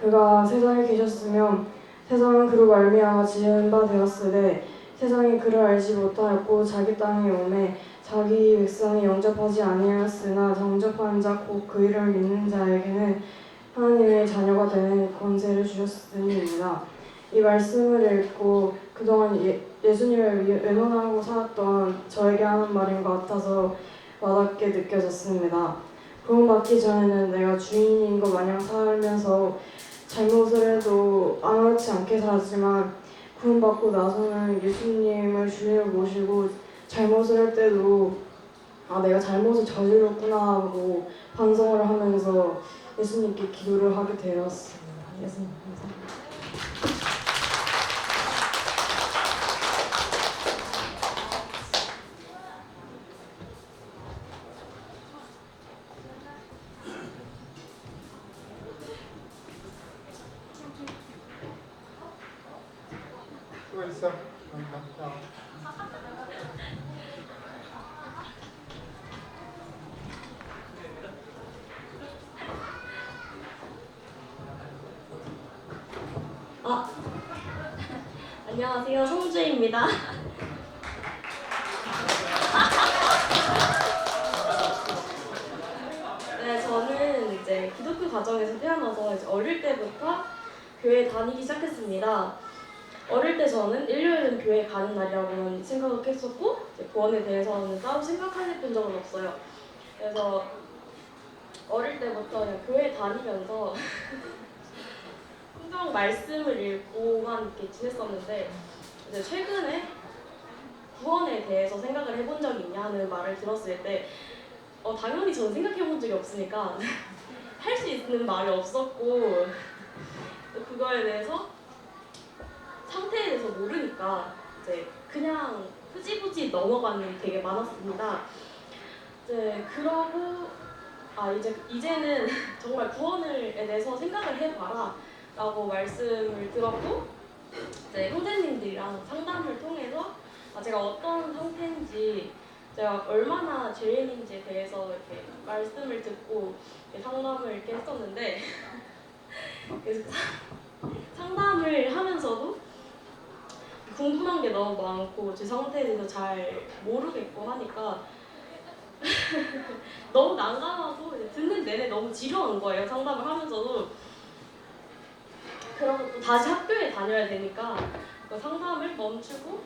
[SPEAKER 7] 그가 세상에 계셨으면 세상은 그로 말미암아 지은 바 되었으되 세상이 그를 알지 못하였고 자기 땅에 오매 자기 백성이 영접하지 아니하였으나 영접한 자 곧 그 이름을 믿는 자에게는 하나님의 자녀가 되는 권세를 주셨음이니라. 이 말씀을 읽고 그동안 예수님을 외면하고 살았던 저에게 하는 말인 것 같아서 와닿게 느껴졌습니다. 구원받기 전에는 내가 주인인 것 마냥 살면서 잘못을 해도 아무렇지 않게 살았지만 구원받고 나서는 예수님을 주인으로 모시고 잘못을 할 때도 내가 잘못을 저질렀구나 하고 반성을 하면서 예수님께 기도를 하게 되었습니다. 예수님 감사합니다.
[SPEAKER 6] 또 있어? 자.
[SPEAKER 8] 안녕하세요. 송주입니다. 네, 저는 이제 기독교 가정에서 태어나서 이제 어릴 때부터 교회 다니기 시작했습니다. 어릴 때 저는 일요일은 교회 가는 날이라고는 생각을 했었고 이제 구원에 대해서는 따로 생각해 본 적은 없어요. 그래서 어릴 때부터 그냥 교회 다니면서 성경 말씀을 읽고만 이렇게 지냈었는데 이제 최근에 구원에 대해서 생각을 해본 적이 있냐는 말을 들었을 때 당연히 저는 생각해 본 적이 없으니까 할 수 있는 말이 없었고 그거에 대해서 상태에 대해서 모르니까 이제 그냥 흐지부지 넘어가는 게 되게 많았습니다. 이제 그러고 이제는 정말 구원에 대해서 생각을 해봐라 라고 말씀을 들었고 이제 형제님들이랑 상담을 통해서 제가 어떤 상태인지 제가 얼마나 죄인인지에 대해서 이렇게 말씀을 듣고 이렇게 상담을 이렇게 했었는데 그래서 상담을 하면서도 궁금한 게 너무 많고 제 상태에 대해서 잘 모르겠고 하니까 너무 난감하고 듣는 내내 너무 지루한 거예요. 상담을 하면서도. 그러고 또 다시 학교에 다녀야 되니까 그 상담을 멈추고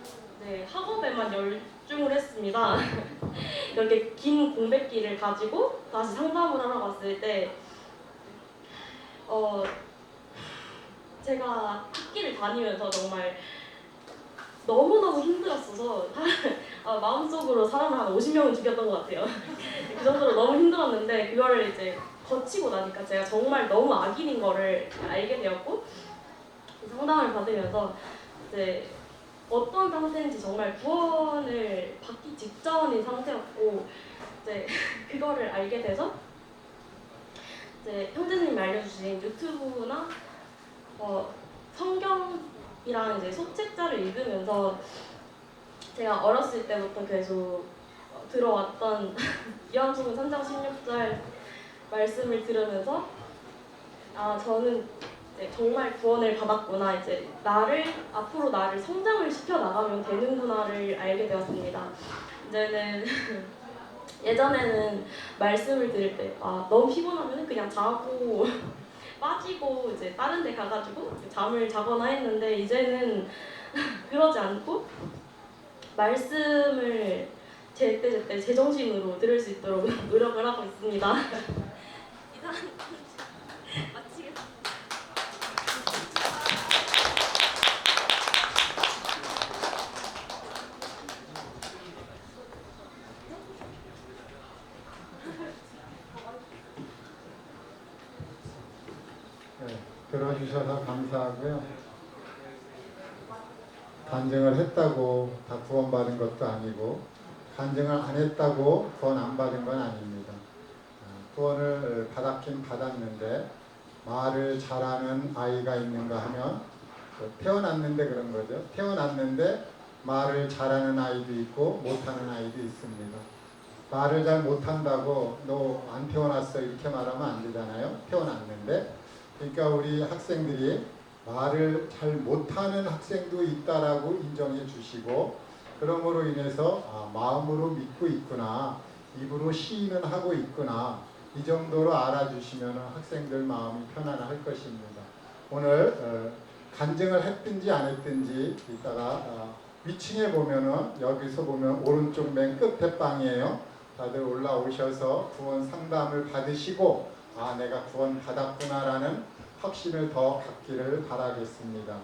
[SPEAKER 8] 학업에만 열중을 했습니다. 이렇게 긴 공백기를 가지고 다시 상담을 하러 갔을 때 제가 학기를 다니면서 정말 너무너무 힘들었어서 마음속으로 사람을 한 50명은 죽였던 것 같아요. 그 정도로 너무 힘들었는데 그거를 이제 거치고 나니까 제가 정말 너무 악인인 거를 알게 되었고 상담을 받으면서 이제 어떤 상태인지 정말 구원을 받기 직전인 상태였고 이제 그거를 알게 돼서 이제 형제님이 알려주신 유튜브나 성경이랑 이제 소책자를 읽으면서 제가 어렸을 때부터 계속 들어왔던 요한복음 3장 16절 말씀을 들으면서 저는 정말 구원을 받았구나, 이제 앞으로 나를 성장을 시켜 나가면 되는구나를 알게 되었습니다. 이제는 예전에는 말씀을 들을 때 너무 피곤하면 그냥 자고 빠지고 이제 다른 데 가가지고 잠을 자거나 했는데 이제는 그러지 않고 말씀을 제때 제정신으로 들을 수 있도록 노력을 하고 있습니다. 이상 마치겠습니다.
[SPEAKER 6] 네, 들어주셔서 감사하고요. 간증을 했다고 다 구원받은 것도 아니고 간증을 안 했다고 구원 안 받은 건 아닙니다. 구원을 받았긴 받았는데 말을 잘하는 아이가 있는가 하면 태어났는데 그런 거죠. 태어났는데 말을 잘하는 아이도 있고 못하는 아이도 있습니다. 말을 잘 못한다고 너 안 태어났어 이렇게 말하면 안 되잖아요. 태어났는데. 그러니까 우리 학생들이 말을 잘 못하는 학생도 있다라고 인정해 주시고, 그러므로 인해서 마음으로 믿고 있구나, 입으로 시인은 하고 있구나, 이 정도로 알아주시면 학생들 마음이 편안할 것입니다. 오늘 간증을 했든지 안 했든지 이따가 위층에 보면은, 여기서 보면 오른쪽 맨 끝에 방이에요. 다들 올라오셔서 구원 상담을 받으시고 내가 구원 받았구나라는 확신을 더 갖기를 바라겠습니다.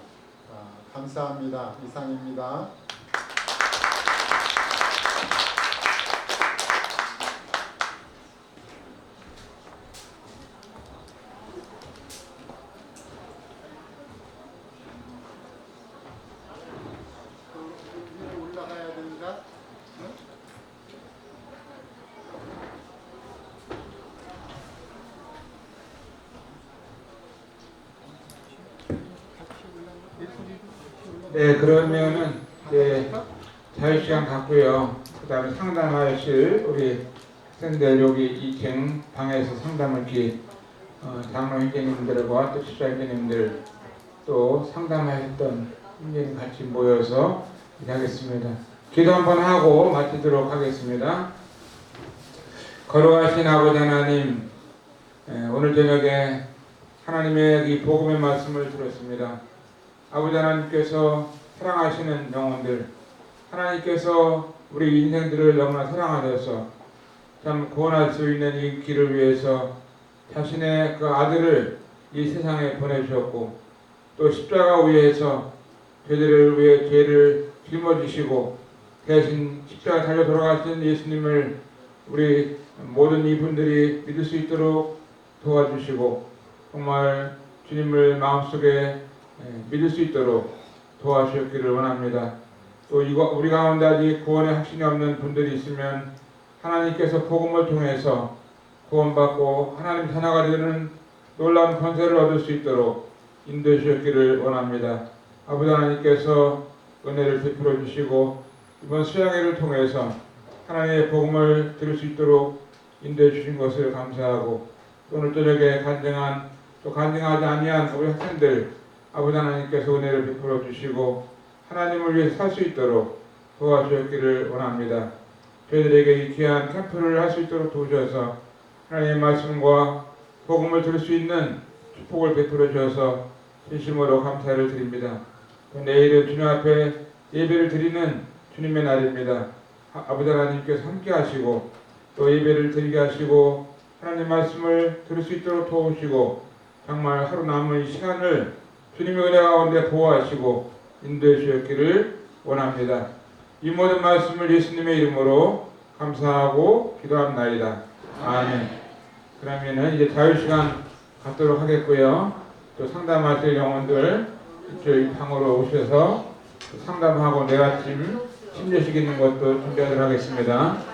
[SPEAKER 6] 감사합니다. 이상입니다. 올라가야 된다.
[SPEAKER 9] 네, 그러면은 이제 자유시간 갖고요. 그 다음에 상담하실 우리 학생들 여기 2층 방에서 상담을 장로 형제님들과 또 집사 형제님들 또 상담하셨던 형제님 같이 모여서 하겠습니다. 기도 한번 하고 마치도록 하겠습니다. 거룩하신 아버지 하나님, 오늘 저녁에 하나님의 이 복음의 말씀을 들었습니다. 아버지 하나님께서 사랑하시는 영혼들, 하나님께서 우리 인생들을 너무나 사랑하셔서 참 구원할 수 있는 이 길을 위해서 자신의 그 아들을 이 세상에 보내주셨고, 또 십자가 위에서 저희들을 위해 죄를 짊어지시고 대신 십자가 달려 돌아가신 예수님을 우리 모든 이분들이 믿을 수 있도록 도와주시고, 정말 주님을 마음속에 믿을 수 있도록 도와주셨기를 원합니다. 또 우리 가운데 아직 구원의 확신이 없는 분들이 있으면 하나님께서 복음을 통해서 구원받고 하나님 자녀가 되는 놀라운 권세를 얻을 수 있도록 인도해 주셨기를 원합니다. 아버지 하나님께서 은혜를 베풀어 주시고 이번 수양회를 통해서 하나님의 복음을 들을 수 있도록 인도해 주신 것을 감사하고, 오늘 저녁에 간증한 또 간증하지 아니한 우리 학생들 아버지 하나님께서 은혜를 베풀어 주시고 하나님을 위해서 살 수 있도록 도와주셨기를 원합니다. 저희들에게 이 귀한 캠프를 할 수 있도록 도우셔서 하나님의 말씀과 복음을 들을 수 있는 축복을 베풀어 주셔서 진심으로 감사를 드립니다. 내일은 주님 앞에 예배를 드리는 주님의 날입니다. 아버지 하나님께서 함께 하시고 또 예배를 드리게 하시고 하나님 말씀을 들을 수 있도록 도우시고 정말 하루 남은 이 시간을 주님의 은혜 가운데 보호하시고 인도해 주셨기를 원합니다. 이 모든 말씀을 예수님의 이름으로 감사하고 기도합나이다. 아멘. 그러면은 이제 자유시간 갖도록 하겠고요. 또 상담하실 영혼들 저희 방으로 오셔서 상담하고 내가 침례식 있는 것도 준비하도록 하겠습니다.